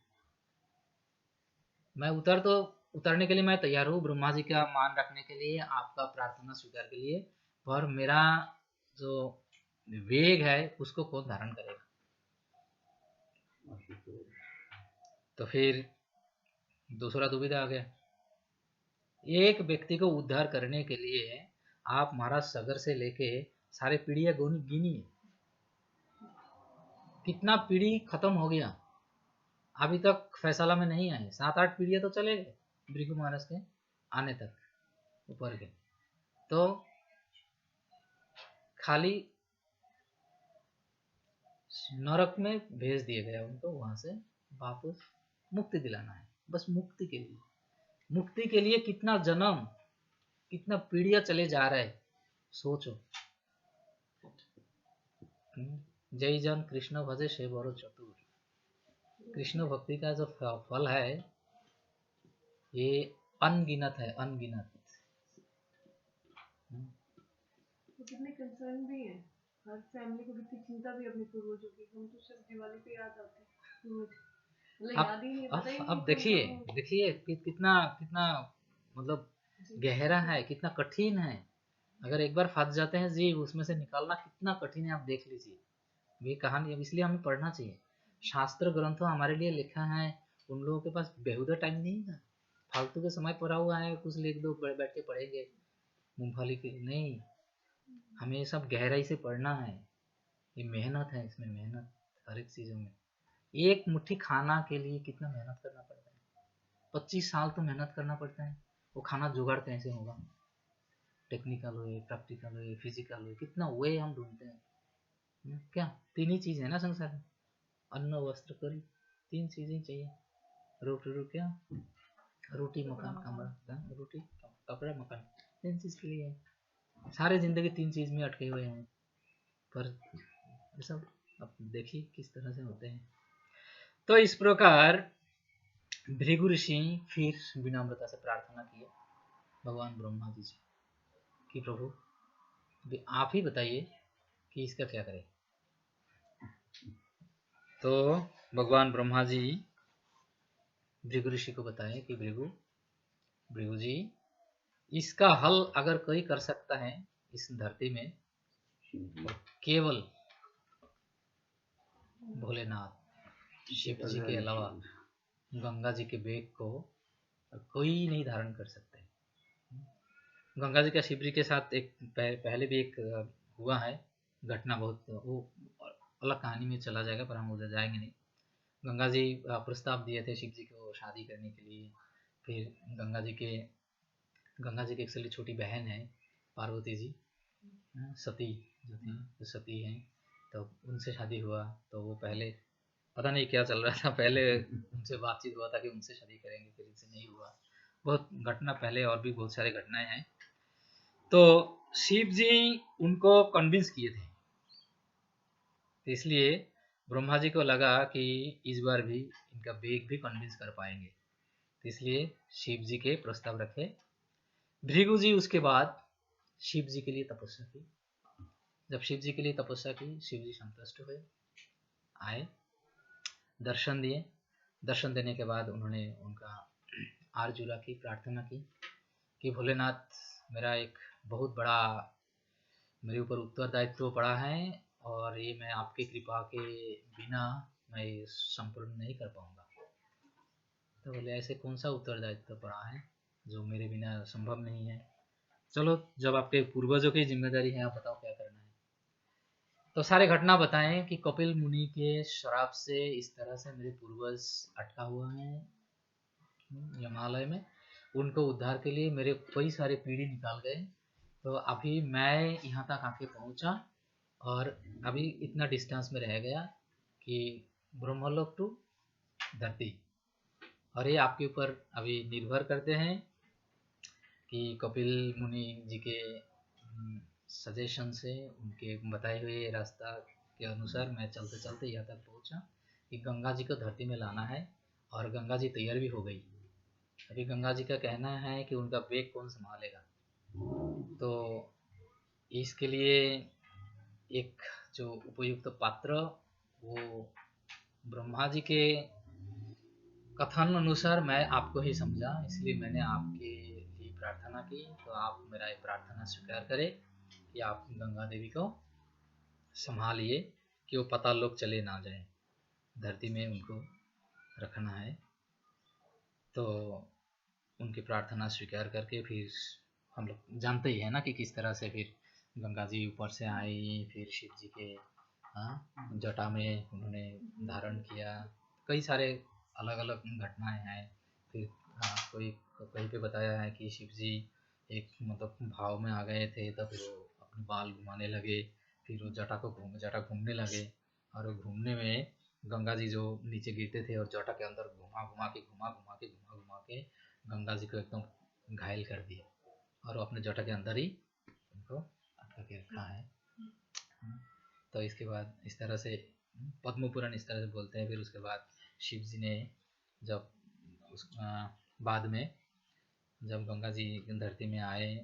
मैं उतरने के लिए मैं तैयार हूँ, ब्रह्मा जी का मान रखने के लिए, आपका प्रार्थना स्वीकार के लिए, पर मेरा जो वेग है उसको कौन धारण करेगा? तो फिर दूसरा दुविधा आ गया। एक व्यक्ति को उद्धार करने के लिए आप महाराज सगर से लेके सारे पीढ़ियां गिनिए, कितना पीढ़ी खत्म हो गया, अभी तक फैसला में नहीं आए। 7-8 पीढ़ियां तो चले गए भृगु महाराज के आने तक ऊपर के। तो खाली नरक में भेज दिए गए उनको, वहां से वापस मुक्ति दिलाना है, बस मुक्ति के लिए। मुक्ति के लिए कितना जन्म, कितना पीढ़ियां चले जा रहे, सोचो। जय जन कृष्ण भजे से बड़ो चतुर। कृष्ण भक्ति का जो फल है ये अनगिनत है, अनगिनत। कितने कंसर्न भी है, हर फैमिली को कितनी चिंता भी अपने पूर्वजों की। हम तो सिर्फ दिवाली पे याद आते हैं, अब देखिए कितना मतलब गहरा है, कितना कठिन है। अगर एक बार फंस जाते हैं जी, उसमें से निकालना कितना कठिन है, आप देख लीजिए। ये कहानी अब इसलिए हमें पढ़ना चाहिए। शास्त्र ग्रंथों हमारे लिए लिखा है, उन लोगों के पास बेहुदा टाइम नहीं था, फालतू के समय पड़ा हुआ है, कुछ लिख दो बैठ के पढ़ेंगे मूंगफली की नहीं। हमें सब गहराई से पढ़ना है, ये मेहनत है, इसमें मेहनत हर एक चीजों में। एक मुट्ठी खाना के लिए कितना मेहनत करना पड़ता है, 25 साल तो मेहनत करना पड़ता है। वो खाना जुगाड़ कैसे होगा? टेक्निकल हो, प्रैक्टिकल हो, फिजिकल हो, कितना वे हम ढूंढते हैं। क्या 3 ही चीज है ना संसार में, अन्न वस्त्र करी, 3 चीजें चाहिए। रोटी मकान कमरा, रोटी कपड़ा मकान, 3 चीज के लिए है। सारे जिंदगी 3 चीज में अटके हुए हैं, पर ये सब अब देखिए किस तरह से होते हैं। तो इस प्रकार भृगु ऋषि फिर विनम्रता से प्रार्थना किया भगवान ब्रह्मा जी से कि प्रभु आप ही बताइए कि इसका क्या करें। तो भगवान ब्रह्मा जी भृगु ऋषि को बताए कि भृगु जी, इसका हल अगर कोई कर सकता है इस धरती में तो केवल भोलेनाथ, शिव जी के अलावा गंगा जी के वेग को और कोई नहीं धारण कर सकते। गंगा जी का शिव जी के साथ एक पहले भी एक हुआ है घटना, बहुत वो अलग कहानी में चला जाएगा, पर हम उधर जाएंगे नहीं। गंगा जी प्रस्ताव दिए थे शिव जी को शादी करने के लिए। फिर गंगा जी की एक्चुअली छोटी बहन है पार्वती जी, सती जो थी, जो सती हैं, तो उनसे शादी हुआ। तो वो पहले पता नहीं क्या चल रहा था, पहले उनसे बातचीत हुआ था कि उनसे शादी करेंगे, फिर इनसे नहीं हुआ। बहुत घटना पहले और भी बहुत सारे घटनाएं हैं। तो शिव जी उनको कन्विंस किए थे, तो इसलिए ब्रह्मा जी को लगा कि इस बार भी इनका बेग भी कन्विंस कर पाएंगे, तो इसलिए शिव जी के प्रस्ताव रखे। भृगु जी उसके बाद शिव जी के लिए तपस्या की। जब शिव जी के लिए तपस्या की, शिव जी संतुष्ट हुए, आए, दर्शन दिए। दर्शन देने के बाद उन्होंने उनका आरजूला की, प्रार्थना की कि भोलेनाथ, मेरा एक बहुत बड़ा मेरे ऊपर उत्तरदायित्व पड़ा है और ये मैं आपकी कृपा के बिना मैं संपूर्ण नहीं कर पाऊंगा। तो बोले ऐसे कौन सा उत्तरदायित्व पड़ा है जो मेरे बिना संभव नहीं है? चलो, जब आपके पूर्वजों की जिम्मेदारी है, आप बताओ क्या करना है। तो सारे घटना बताएं कि कपिल मुनि के श्राप से इस तरह से मेरे पूर्वज अटका हुआ है हिमालय में, उनको उद्धार के लिए मेरे कई सारे पीढ़ी निकाल गए। तो अभी मैं यहाँ तक आके पहुँचा और अभी इतना डिस्टेंस में रह गया कि ब्रह्मलोक टू धरती, और ये आपके ऊपर अभी निर्भर करते हैं कि कपिल मुनि जी के सजेशन से, उनके बताए हुए रास्ता के अनुसार मैं चलते चलते यहाँ तक पहुँचा कि गंगा जी को धरती में लाना है। और गंगा जी तैयार भी हो गई। अभी गंगा जी का कहना है कि उनका बेग कौन संभालेगा, तो इसके लिए एक जो उपयुक्त पात्र, वो ब्रह्मा जी के कथन अनुसार मैं आपको ही समझा, इसलिए मैंने आपके लिए प्रार्थना की। तो आप मेरा ये प्रार्थना स्वीकार करें कि आप गंगा देवी को संभालिए कि वो पाताल लोक चले ना जाए, धरती में उनको रखना है। तो उनकी प्रार्थना स्वीकार करके फिर हम लोग जानते ही है ना कि किस तरह से फिर गंगा जी ऊपर से आई, फिर शिव जी के जटा में उन्होंने धारण किया। कई सारे अलग अलग घटनाएं हैं। फिर कोई कहीं पे बताया है कि शिव जी एक मतलब भाव में आ गए थे, तब फिर वो अपने बाल घुमाने लगे, फिर वो जटा घूमने लगे, और वो घूमने में गंगा जी जो नीचे गिरते थे और जटा के अंदर घुमा घुमा के गंगा जी को एकदम घायल कर दिया, और वो अपने जटा के अंदर ही उनको अटका के रखा है। तो इसके बाद इस तरह से पद्म पुराण इस तरह से बोलते हैं। फिर उसके बाद शिव जी ने जब बाद में जब गंगा जी धरती में आए,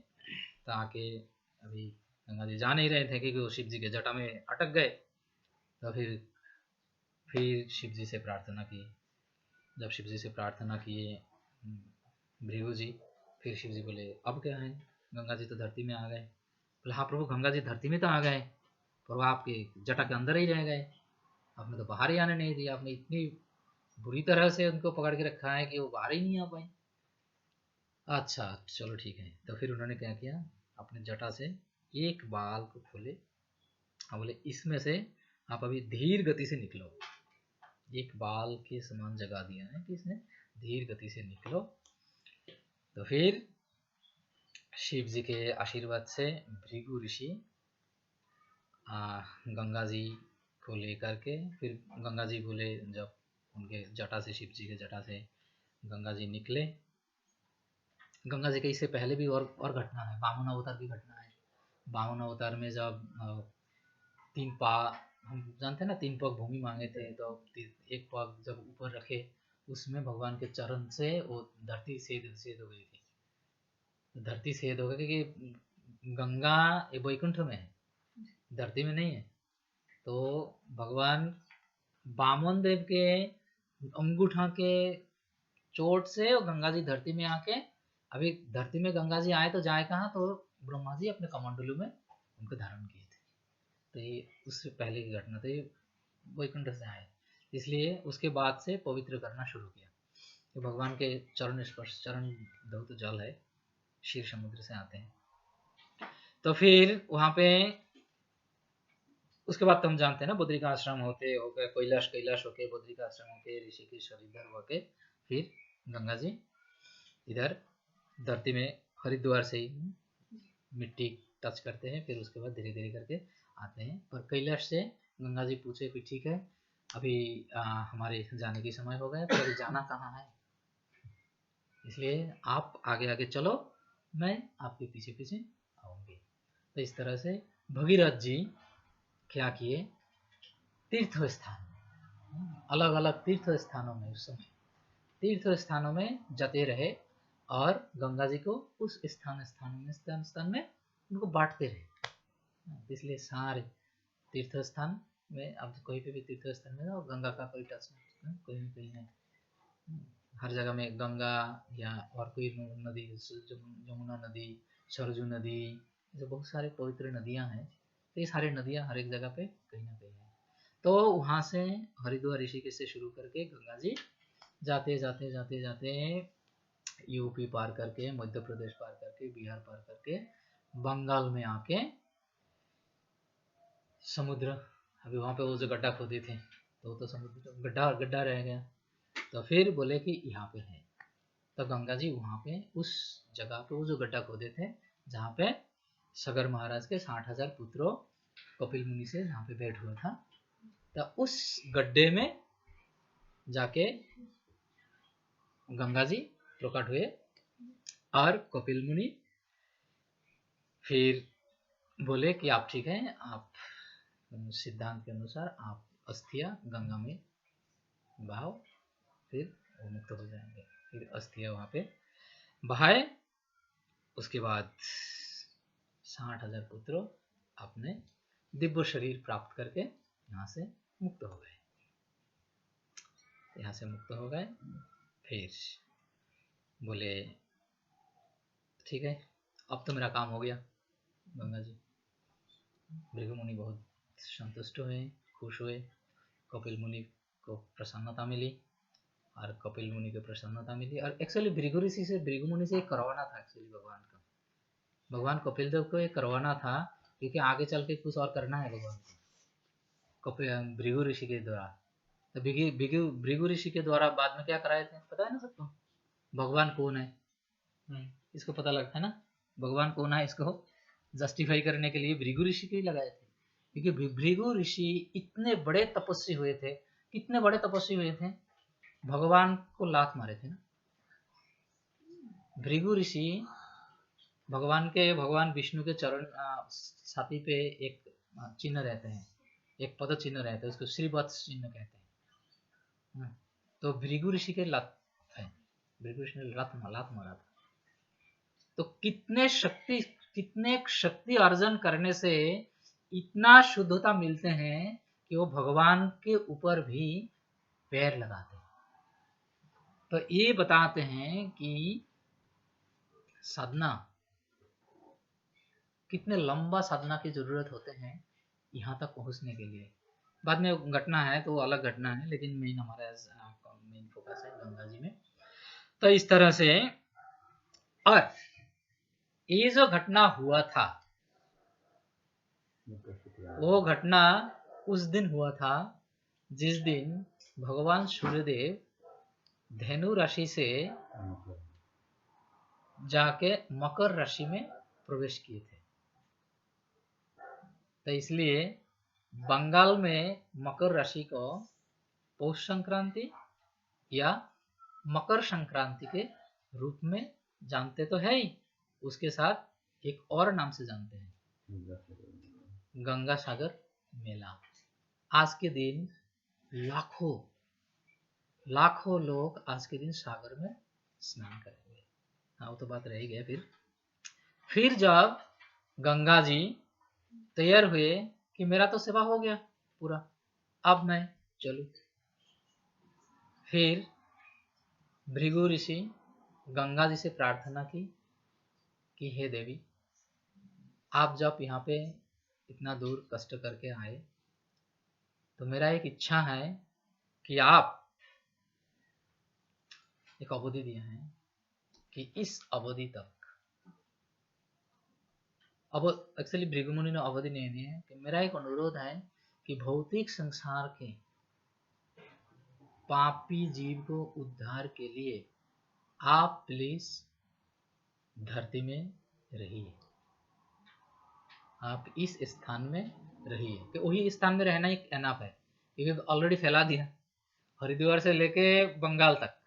तो आके अभी गंगा जी जा नहीं रहे थे क्योंकि वो शिव जी के जटा में अटक गए। तो फिर शिव जी से प्रार्थना की। जब शिव जी से प्रार्थना किए भृगु जी, फिर शिव जी बोले अब क्या है, गंगा जी तो धरती में आ गए। बोले हाँ प्रभु, गंगा जी धरती में तो आ गए, पर वो आपके जटा के अंदर ही रह गए, आपने तो बाहर ही आने नहीं दिया, आपने इतनी बुरी तरह से उनको पकड़ के रखा है कि वो बाहर ही नहीं आ पाए। अच्छा चलो ठीक है। तो फिर उन्होंने क्या किया, अपने जटा से एक बाल को खोले और बोले इसमें से आप अभी धीर गति से निकलो। एक बाल के समान जगा दिया है कि इसमें धीर गति से निकलो। तो फिर शिव जी के आशीर्वाद से भृगु ऋषि गंगा जी को लेकर के, फिर गंगा जी बोले, जब उनके जटा से, शिव जी के जटा से गंगा जी निकले। गंगा जी के इससे पहले भी और घटना है, वामन अवतार की घटना है। वामन अवतार में जब हम जानते हैं ना, 3 पग भूमि मांगे थे, तो एक पग जब ऊपर रखे, उसमें भगवान के चरण से वो धरती सेद हो गई थी। धरती सेद हो गई क्योंकि गंगा ये वैकुंठ में है, धरती में नहीं है। तो भगवान वामन देव के अंगूठा के चोट से और गंगा जी धरती में आके, अभी धरती में गंगा जी आए तो जाए कहाँ, तो ब्रह्मा जी अपने कमंडलू में उनको धारण किए थे। तो ये उससे पहले की घटना, तो ये वैकुंठ से आए, इसलिए उसके बाद से पवित्र करना शुरू किया। कि भगवान के चरण स्पर्श, चरण धौत जल है, क्षीर समुद्र से आते हैं। तो फिर वहां पे उसके बाद तो हम जानते हैं ना, बद्रिका आश्रम होते होके कैलाश होके, बद्रिका आश्रम होके, ऋषिकेश हरिद्वार होके, फिर गंगा जी इधर धरती में हरिद्वार से ही मिट्टी टच करते हैं, फिर उसके बाद धीरे धीरे करके आते हैं। पर कैलाश से गंगा जी पूछे कि ठीक है, अभी हमारे जाने की समय हो गया, तो अभी जाना कहाँ है, इसलिए आप आगे आगे चलो, मैं आपके पीछे पीछे आऊंगी। तो इस तरह से भगीरथ जी क्या किए, तीर्थ स्थान, अलग अलग तीर्थ स्थानों में, उस समय तीर्थ स्थानों में जाते रहे और गंगा जी को उस स्थान में उनको बांटते रहे। इसलिए सारे तीर्थ स्थान में, अब कोई पे भी तीर्थ स्थान में जाओ, गंगा का कोई टच नहीं, कोई भी कहीं नहीं, हर जगह में गंगा या और कोई नदी, यमुना नदी, सरजू नदी, जो बहुत सारे पवित्र नदियां हैं, तो ये सारी नदियां हर एक जगह पे कहीं ना कहीं है। तो वहां से हरिद्वार ऋषिकेश से शुरू करके गंगा जी जाते जाते जाते जाते यूपी पार करके, मध्य प्रदेश पार करके, बिहार पार करके, बंगाल में आके समुद्र, अभी वहां पे वो जो गड्ढा खोदे थे, तो समुद्र गड्ढा गड्ढा रह गया। तो फिर बोले कि यहाँ पे है, तो गंगा जी वहां पे उस जगह पे, वो जो गड्ढा खोदे थे जहाँ पे सगर महाराज के 60,000 पुत्रों कपिल मुनि से जहाँ पे भेंट हुआ था, तो उस गड्ढे में जाके गंगा जी प्रकट हुए और कपिल मुनि फिर बोले कि आप ठीक है, आप सिद्धांत के अनुसार आप अस्थियां गंगा में बहाओ, फिर वो मुक्त हो जाएंगे। फिर अस्थियां वहां पे बहाए, उसके बाद 60,000 पुत्रों अपने दिव्य शरीर प्राप्त करके यहाँ से मुक्त हो गए, यहाँ से मुक्त हो गए। फिर बोले ठीक है, अब तो मेरा काम हो गया। गंगा जी, भृगु मुनि बहुत संतुष्ट हुए, खुश हुए, कपिल मुनि को प्रसन्नता मिली, और कपिल मुनि को प्रसन्नता मिली। और एक्चुअली भृगु ऋषि से, भृगु मुनि से करवाना था एक्चुअली भगवान का, भगवान कपिल देव को ये करवाना था, क्योंकि आगे चल के कुछ और करना है भगवान को भृगु ऋषि के द्वारा। तो भृगु ऋषि के द्वारा बाद में क्या कराए थे पता है ना सबको, भगवान कौन है, इसको पता लगता है ना, भगवान कौन है, इसको जस्टिफाई करने के लिए भृगु ऋषि के ही लगाए थे। क्योंकि भृगु ऋषि इतने बड़े तपस्वी हुए थे, कितने बड़े तपस्वी हुए थे, भगवान को लात मारे थे ना भृगु ऋषि। भगवान विष्णु के चरण छाती पे एक चिन्ह रहते हैं, एक पद चिन्ह रहता है, उसको श्रीवत्स चिन्ह कहते हैं। तो भृगु ऋषि के लात है, भृगु ऋषि ने लात मारा था। तो कितने शक्ति अर्जन करने से इतना शुद्धता मिलते हैं कि वो भगवान के ऊपर भी पैर लगाते हैं। तो ये बताते हैं कि साधना, कितने लंबा साधना की जरूरत होते हैं यहाँ तक पहुँचने के लिए। बाद में घटना है तो अलग घटना है, लेकिन मेन हमारा मेन फोकस है गंगा जी में। तो इस तरह से, और ये जो घटना हुआ था, वो घटना उस दिन हुआ था जिस दिन भगवान सूर्यदेव धनु राशि से जाके मकर राशि में प्रवेश किए थे। तो इसलिए बंगाल में मकर राशि को पौष संक्रांति या मकर संक्रांति के रूप में जानते तो है ही, उसके साथ एक और नाम से जानते हैं, गंगा सागर मेला। आज के दिन लाखों लोग आज के दिन सागर में स्नान करेंगे। हाँ, वो तो बात रह गई। फिर जब गंगा जी तैयार हुए कि मेरा तो सेवा हो गया पूरा, अब मैं चलूं, फिर भृगु ऋषि गंगा जी से प्रार्थना की कि हे देवी, आप जब यहाँ पे इतना दूर कष्ट करके आए, तो मेरा एक इच्छा है कि आप एक अवधि दिया है कि इस अवधि तक, अब एक्चुअली भृगु मुनि ने अवधि नहीं दी है कि मेरा एक अनुरोध है कि भौतिक संसार के पापी जीव को उद्धार के लिए आप प्लीज धरती में रहिए, आप इस स्थान में रहिए। कि वही स्थान में रहना एक एनफ है, क्योंकि ऑलरेडी फैला दिया हरिद्वार से लेके बंगाल तक,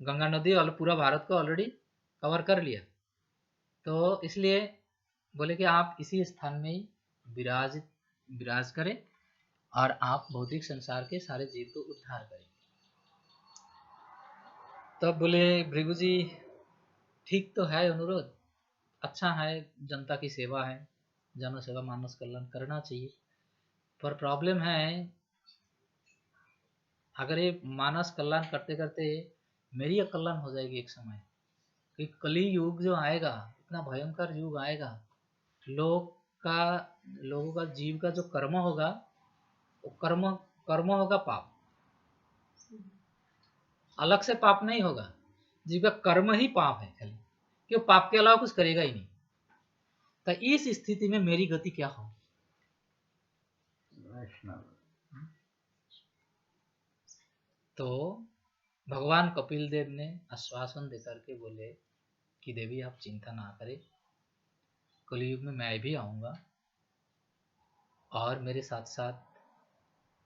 गंगा नदी और पूरा भारत को ऑलरेडी कवर कर लिया। तो इसलिए बोले कि आप इसी स्थान में ही विराज करें और आप भौतिक संसार के सारे जीव को उद्धार करें। तब बोले भृगु जी ठीक तो है अनुरोध, अच्छा है, जनता की सेवा है, जन सेवा मानस कल्याण करना चाहिए, पर प्रॉब्लम है अगर ये मानस कल्याण करते करते मेरी अकल्याण हो जाएगी एक समय, कि कली युग जो आएगा इतना भयंकर युग आएगा, लोगों का जीव का जो कर्म होगा वो कर्म होगा पाप, अलग से पाप नहीं होगा, जीव का कर्म ही पाप है खाली, कि वो पाप के अलावा कुछ करेगा ही नहीं। तो इस स्थिति में मेरी गति क्या हो? तो भगवान कपिल देव ने आश्वासन देकर के बोले कि देवी आप चिंता ना करें, कलयुग में मैं भी आऊंगा और मेरे साथ साथ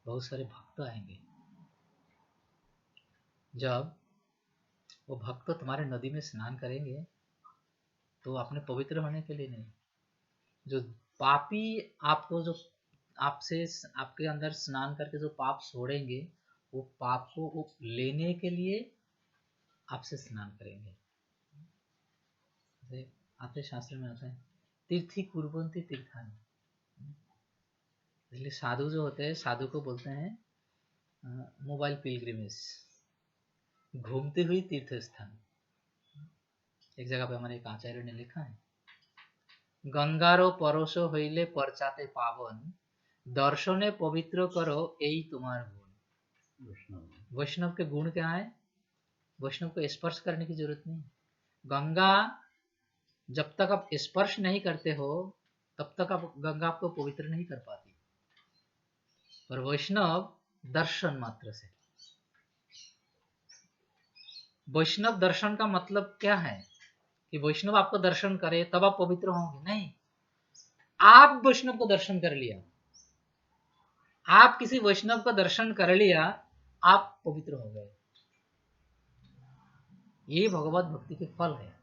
बहुत सारे भक्त आएंगे। जब वो भक्त तुम्हारे नदी में स्नान करेंगे तो अपने पवित्र होने के लिए नहीं, जो पापी आपको जो आपसे आपके अंदर स्नान करके जो पाप छोड़ेंगे वो पाप को वो लेने के लिए आपसे स्नान करेंगे। आते शास्त्र में आता है तीर्थी कुर्बंती तीर्थानि, इसलिए साधु जो होते हैं, साधु को बोलते हैं मोबाइल पिलग्रिमेज, घूमते हुए तीर्थ स्थान। एक जगह पे हमारे एक आचार्य ने लिखा है, गंगारो परोसो हईले परचाते पावन, दर्शने पवित्र करो यही तुम्हार गुण। वैष्णव के गुण क्या है? वैष्णव को स्पर्श करने की जरूरत नहीं। गंगा जब तक आप स्पर्श नहीं करते हो तब तक आप गंगा आपको पवित्र नहीं कर पाती, पर वैष्णव दर्शन मात्र से। वैष्णव दर्शन का मतलब क्या है कि वैष्णव आपको दर्शन करे तब आप पवित्र होंगे? नहीं, आप वैष्णव को दर्शन कर लिया, आप किसी वैष्णव का दर्शन कर लिया, आप पवित्र हो गए। ये भगवत भक्ति के फल है,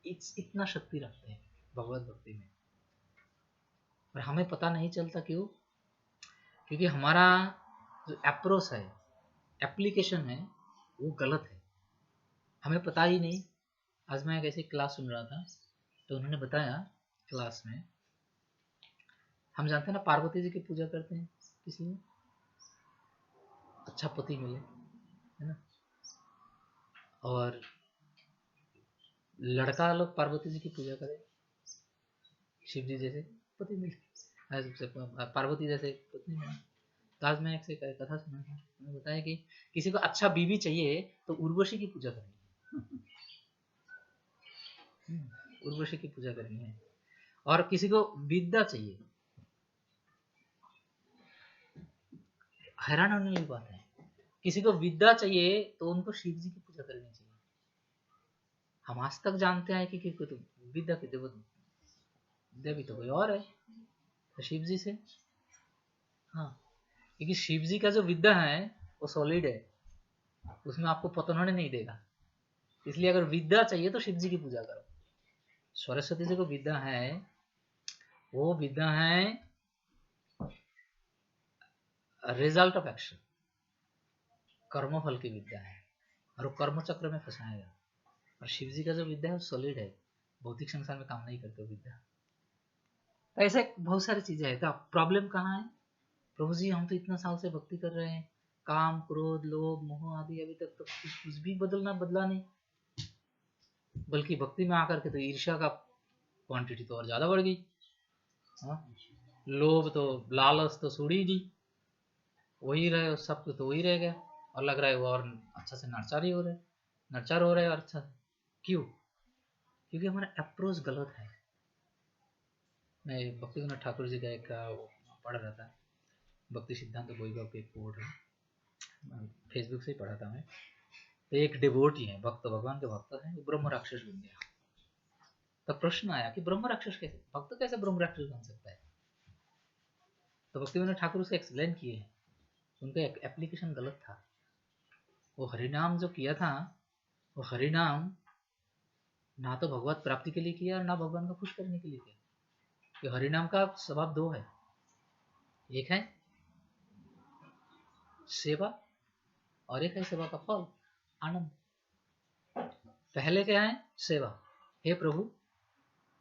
इतना शक्ति रखते हैं भगवत भक्ति में, पर हमें पता नहीं चलता। क्यों? क्योंकि हमारा जो अप्रोच है, एप्लीकेशन है, वो गलत है, हमें पता ही नहीं। आज मैं एक ऐसी क्लास सुन रहा था तो उन्होंने बताया क्लास में, हम जानते हैं ना पार्वती जी की पूजा करते हैं किस लिए? अच्छा पति मिले, है ना, और लड़का लोग पार्वती जी की पूजा करे, शिव जी जैसे पति मिले, पार्वती जैसे पत्नी मिले। तो आज मैं एक से कथा सुना था, उन्होंने बताया कि किसी को अच्छा बीवी चाहिए तो उर्वशी की पूजा करनी है, उर्वशी की पूजा करनी है। और किसी को विद्या चाहिए, हैरान होने वाली बात है, किसी को विद्या चाहिए तो उनको शिव जी की पूजा करनी चाहिए। हम आज तक जानते हैं कि तो विद्या की देवी तो कोई और है, तो शिव जी से। हाँ, क्योंकि शिव जी का जो विद्या है वो सॉलिड है, उसमें आपको पतन होने नहीं देगा। इसलिए अगर विद्या चाहिए तो शिव जी की पूजा करो। सरस्वती जी को विद्या है, वो विद्या है रिजल्ट ऑफ एक्शन, कर्म फल की विद्या है, और वो कर्म चक्र में फंसाएगा। और शिव जी का जो विद्या है वो सॉलिड है, भौतिक संसार में काम नहीं करते वो विद्या। तो ऐसे बहुत सारी चीजें हैं। तो प्रॉब्लम कहाँ है? प्रभु जी हम तो इतना साल से भक्ति कर रहे हैं, काम क्रोध लोभ मोह आदि अभी तक तो कुछ भी बदला नहीं, बल्कि भक्ति में आकर के तो ईर्ष्या का क्वांटिटी तो और ज्यादा बढ़ गई। लोभ तो लालच तो छोड़ी नहीं, वही रहे, सब तो वही रह गया, और लग रहा है वो और अच्छा से नर्चर ही हो रहा है, नर्चर हो रहा है और अच्छा। क्यों? क्योंकि हमारा अप्रोच गलत है। मैं भक्ति विनोद ठाकुर जी का एक पढ़ रहा था, भक्ति सिद्धांत वैभव के एक कोड है, फेसबुक से ही पढ़ा था मैं। तो एक डिवोटी है, भक्त, भगवान के भक्त है, वो ब्रह्म राक्षस बन गया। तब प्रश्न आया कि ब्रह्म राक्षस कैसे, भक्त कैसे ब्रह्म राक्षस बन सकता है? तो भक्ति विनोद ठाकुर उसे एक्सप्लेन किए, उनका एक एप्लीकेशन गलत था। वो हरिनाम जो किया था, वो हरिनाम ना तो भगवत प्राप्ति के लिए किया और ना भगवान को खुश करने के लिए किया। कि हरिनाम का स्वभाव दो है, एक है सेवा और एक है सेवा का फल आनंद। पहले क्या है? सेवा। हे प्रभु,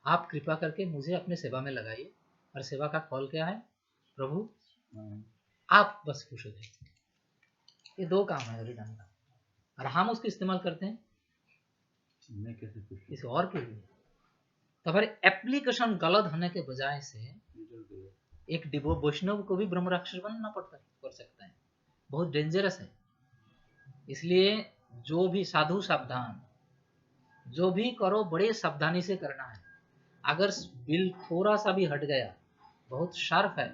आप कृपा करके मुझे अपने सेवा में लगाइए, और सेवा का फल क्या है? प्रभु आप बस खुश हो जाइए। ये दो काम है हरिनाम का, और हम उसको इस्तेमाल करते हैं मैं कैसे खुश हूँ? किसी और के लिए। तो हमारे एप्लीकेशन गलत होने के बजाय से एक डिवो वैष्णव को भी ब्रह्म राक्षस बनना पड़ सकता है, बहुत डेंजरस है। इसलिए जो भी साधु सावधान, जो भी करो बड़े सावधानी से करना है। अगर बिल थोड़ा सा भी हट गया, बहुत शार्प है,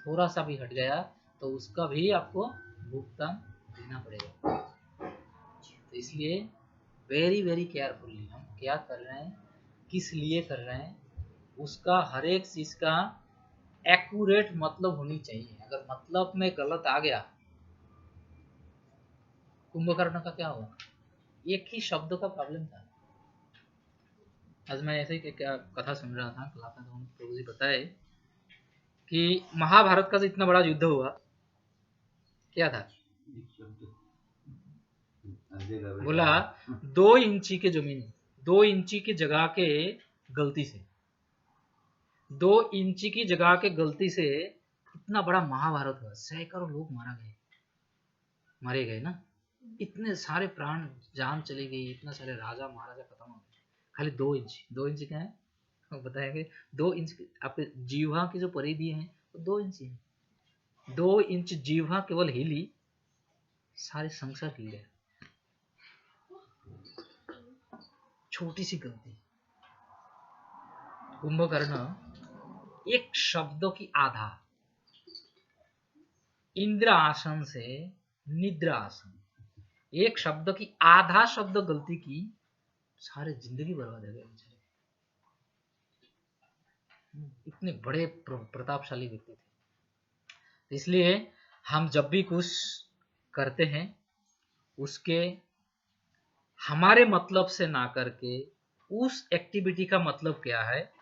थोड़ा सा भी हट गया तो उसका भी आपको भुगतान देना पड़ेगा। तो इसलिए वेरी वेरी केयरफुली हम क्या कर रहे हैं, किस लिए कर रहे हैं, उसका हर एक चीज का एक्यूरेट मतलब होनी चाहिए। अगर मतलब में गलत आ गया, कुंभकर्ण का क्या हुआ? एक ही शब्द का प्रॉब्लम था। आज मैं ऐसे ही कथा सुन रहा था, प्रभु जी बताए कि महाभारत का जो इतना बड़ा युद्ध हुआ, क्या था? बोला 2 इंची की जमीन, 2 इंची की जगह के गलती से, 2 इंची की जगह के गलती से इतना बड़ा महाभारत हुआ, सैकड़ों लोग मारे गए ना, इतने सारे प्राण जान चली गई, इतना सारे राजा महाराजा खत्म हो गए, खाली 2 इंच। 2 इंच क्या है बताएंगे? 2 इंच आपके जीवा की जो परिधि है वो 2 इंच है। 2 इंच जीवा केवल हिली, सारे संसार हिल गए। छोटी सी गलती। कुंभकर्ण एक शब्दों की आधा, इंद्र आसन से निद्रा आसन, एक शब्द की आधा शब्द गलती की, सारे जिंदगी बर्बाद हो गए बेचारे। इतने बड़े प्रतापशाली व्यक्ति थे। इसलिए हम जब भी कुछ करते हैं उसके हमारे मतलब से ना करके उस एक्टिविटी का मतलब क्या है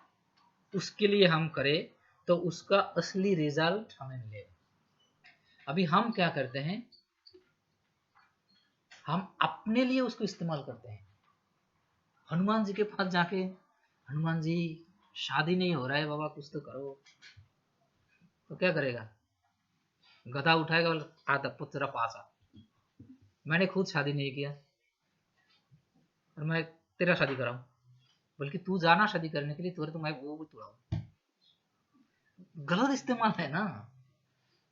उसके लिए हम करें, तो उसका असली रिजल्ट हमें मिलेगा। अभी हम क्या करते हैं, हम अपने लिए उसको इस्तेमाल करते हैं। हनुमान जी के पास जाके, हनुमान जी शादी नहीं हो रहा है बाबा, कुछ तो करो, तो क्या करेगा? गधा उठाएगा, आधा पुत्र पासा, मैंने खुद शादी नहीं किया और मैं तेरा शादी कराऊं, बल्कि तू जाना शादी करने के लिए, तुरंत मैं वो भी तुड़ाऊं। गलत इस्तेमाल है ना,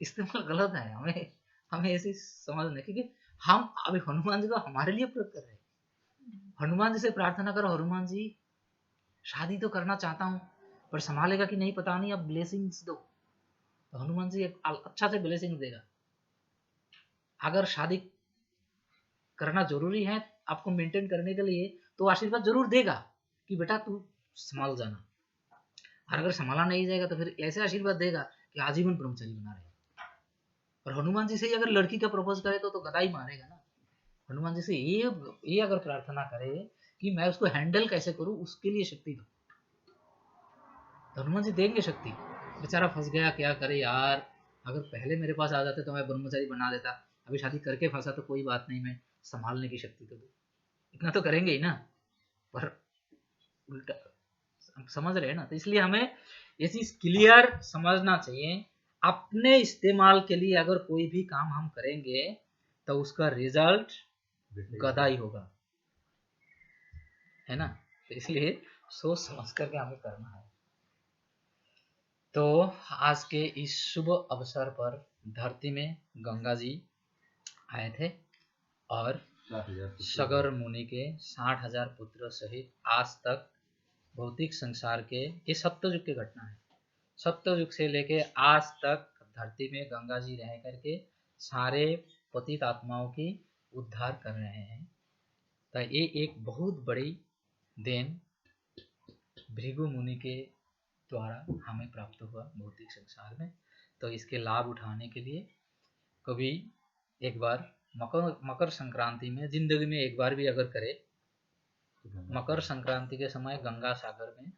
इस्तेमाल गलत है। हमें ऐसी समझना, क्योंकि हम अभी हनुमान जी को हमारे लिए प्रयोग कर रहे हैं। हनुमान जी से प्रार्थना करो, हनुमान जी शादी तो करना चाहता हूं पर संभालेगा कि नहीं पता नहीं, अब ब्लेसिंग्स दो। तो हनुमान जी एक अच्छा से ब्लेसिंग देगा। अगर शादी करना जरूरी है आपको मेंटेन करने के लिए, तो आशीर्वाद जरूर देगा कि बेटा तू संभाल जाना। और अगर संभाला नहीं जाएगा तो फिर ऐसे आशीर्वाद देगा कि आजीवन ब्रह्मचारी बना रहे। और हनुमान जी से ही अगर लड़की का प्रपोज करे तो गदा ही मारेगा ना। हनुमान जी से ये अगर प्रार्थना करे कि मैं उसको हैंडल कैसे करूं, उसके लिए शक्ति दो, तो हनुमान जी देंगे शक्ति। बेचारा फंस गया, क्या करे यार, अगर पहले मेरे पास आ जाते तो मैं ब्रह्मचारी बना देता, अभी शादी करके फंसा तो कोई बात नहीं, मैं संभालने की शक्ति तो दो। इतना तो करेंगे ही ना, पर उल्टा समझ रहे हैं ना। तो इसलिए हमें ये चीज क्लियर समझना चाहिए। अपने इस्तेमाल के लिए अगर कोई भी काम हम करेंगे तो उसका रिजल्ट गदा ही होगा, है ना। तो इसलिए सोच समझ करके हमें करना है। तो आज के इस शुभ अवसर पर धरती में गंगा जी आए थे और 60,000 सगर मुनि के 60,000 पुत्र सहित आज तक भौतिक संसार के, ये सप्तयुग की घटना है, सप्तयुग से लेके आज तक धरती में गंगा जी रह करके सारे पतित आत्माओं की उद्धार कर रहे हैं। तो ये एक बहुत बड़ी देन भृगु मुनि के द्वारा हमें प्राप्त हुआ भौतिक संसार में। तो इसके लाभ उठाने के लिए कभी एक बार मकर संक्रांति में, जिंदगी में एक बार भी अगर करे, मकर संक्रांति के समय गंगा सागर में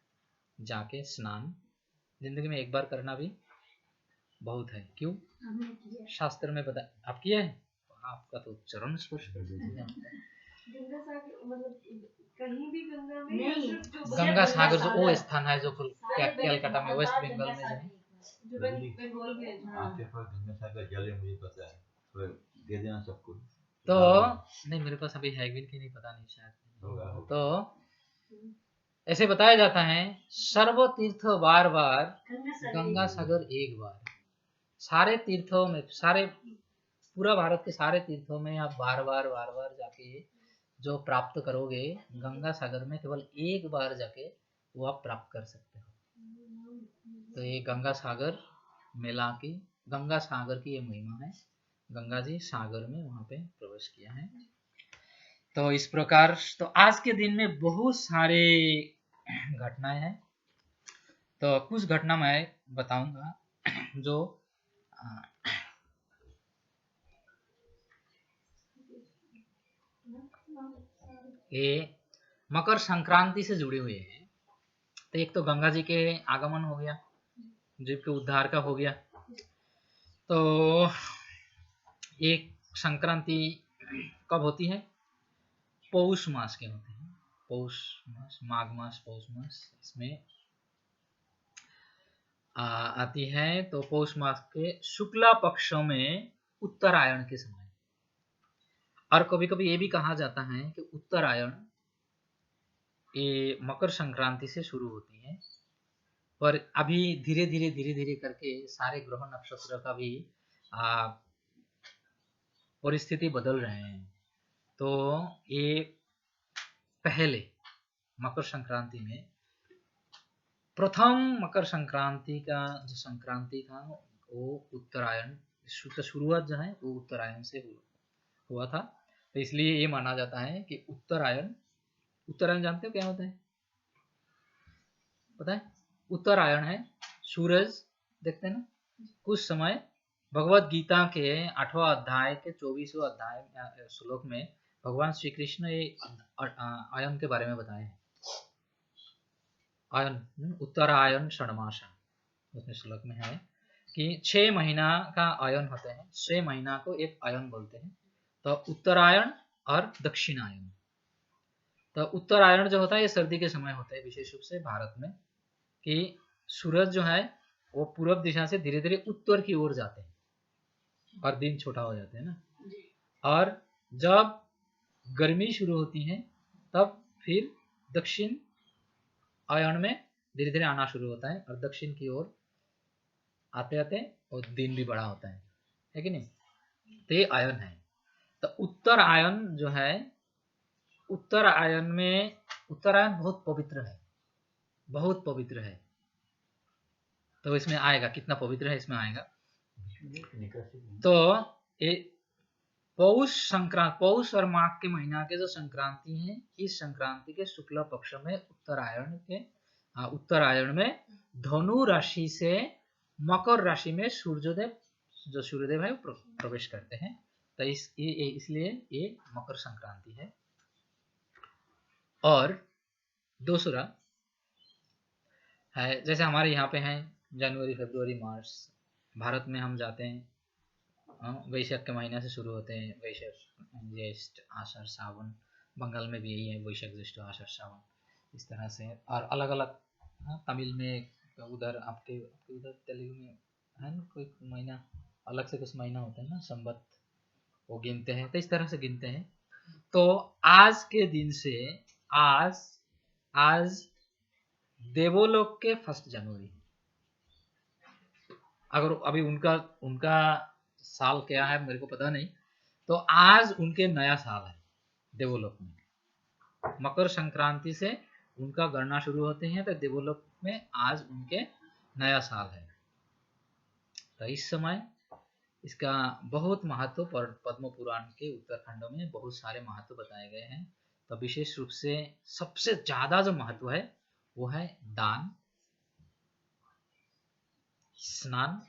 जाके स्नान जिंदगी में एक बार करना भी बहुत है। क्यों? हमने किया। शास्त्र में बता, आप किए हैं? आपका तो चरण स्पर्श कर देते हैं। गंगा सागर मतलब कहीं भी गंगा में, नहीं, या सिर्फ जो गंगा सागर जो वो सागर। स्थान है जो कलकत्ता में, वेस्ट बंगाल में जो है। जो बंगाल में है। आपके पास गंगा सागर जल है, मुझे पता है, थोड़ा दे देना सबको। तो नहीं, मेरे पास अभी है भी कि नहीं पता नहीं, शायद होगा। तो ऐसे बताया जाता है, सर्व तीर्थ बार बार, गंगा सागर एक बार। सारे तीर्थों में, सारे पूरा भारत के सारे तीर्थों में आप बार बार जाके जो प्राप्त करोगे, गंगा सागर में केवल एक बार जाके वो आप प्राप्त कर सकते हो। तो ये गंगा सागर मेला की, गंगा सागर की ये महिमा है। गंगा जी सागर में वहां पे प्रवेश किया है। तो इस प्रकार, तो आज के दिन में बहुत सारे घटनाएं हैं। तो कुछ घटना मैं बताऊंगा जो ये मकर संक्रांति से जुड़े हुए हैं। तो एक तो गंगा जी के आगमन हो गया, जीव के उद्धार का हो गया। तो एक संक्रांति कब होती है? पौष मास के होते हैं। पौष मास, माघ मास, पौष मास, इसमें आती है। तो पौष मास के शुक्ला पक्ष में उत्तरायण के समय, और कभी कभी ये भी कहा जाता है कि उत्तरायण ये मकर संक्रांति से शुरू होती है, पर अभी धीरे धीरे करके सारे ग्रह नक्षत्र का भी परिस्थिति बदल रहे हैं। तो ये पहले मकर संक्रांति में, प्रथम मकर संक्रांति का जो संक्रांति था वो उत्तरायण, शुरुआत जो है वो उत्तरायण से हुआ था। तो इसलिए ये माना जाता है कि उत्तरायण जानते हो क्या होता है? पता है? उत्तरायण है सूरज, देखते हैं ना, कुछ समय भगवत गीता के 8वां अध्याय के 24वां अध्याय श्लोक में भगवान श्री कृष्ण ये आयन के बारे में बताए हैं। आयन, उत्तरायण षण्मासा, उसमें श्लोक में है कि 6 महीना का आयन होते हैं, 6 महीना को एक आयन बोलते हैं। तो उत्तरायण और दक्षिणायन। तो उत्तरायण जो होता है ये सर्दी के समय होता है, विशेष रूप से भारत में, कि सूरज जो है वो पूर्व दिशा से धीरे धीरे उत्तर की ओर जाते हैं और दिन छोटा हो जाते हैं ना। और जब गर्मी शुरू होती है तब फिर दक्षिण आयन में धीरे धीरे आना शुरू होता है, और दक्षिण की ओर आते आते और दिन भी बड़ा होता है कि नहीं? तो ये आयन है। तो उत्तर आयन जो है, उत्तर आयन में, उत्तरायण बहुत पवित्र है, बहुत पवित्र है। तो इसमें आएगा कितना पवित्र है, इसमें आएगा। तो ये पौष संक्रांति, पौष और माघ के महीना के जो संक्रांति है, इस संक्रांति के शुक्ल पक्ष में उत्तरायण में धनु राशि से मकर राशि में सूर्यदेव है प्रवेश करते हैं। तो इसलिए ये मकर संक्रांति है। और दूसरा है, जैसे हमारे यहाँ पे है जनवरी, फरवरी, मार्च, भारत में हम जाते हैं वैशाख के महीना से शुरू होते हैं, वैशाख, ज्येष्ठ, आषाढ़, सावन। बंगाल में भी यही है, वैशाख, ज्येष्ठ, आषाढ़, सावन, इस तरह से। और अलग अलग, तमिल में, उधर आपके उधर तेलुगु में है ना कोई महीना, अलग से कुछ महीना होता है ना, संवत, वो गिनते हैं। तो इस तरह से गिनते हैं। तो आज के दिन से, आज देवोलोक के 1 जनवरी, अगर अभी उनका साल क्या है मेरे को पता नहीं, तो आज उनके नया साल है देवलोक में। मकर संक्रांति से उनका गणना शुरू होते हैं, तो देवलोक में आज उनके नया साल है। तो इस समय इसका बहुत महत्व पद्म पुराण के उत्तरखंडों में बहुत सारे महत्व बताए गए हैं। तो विशेष रूप से सबसे ज्यादा जो महत्व है वो है दान, स्नान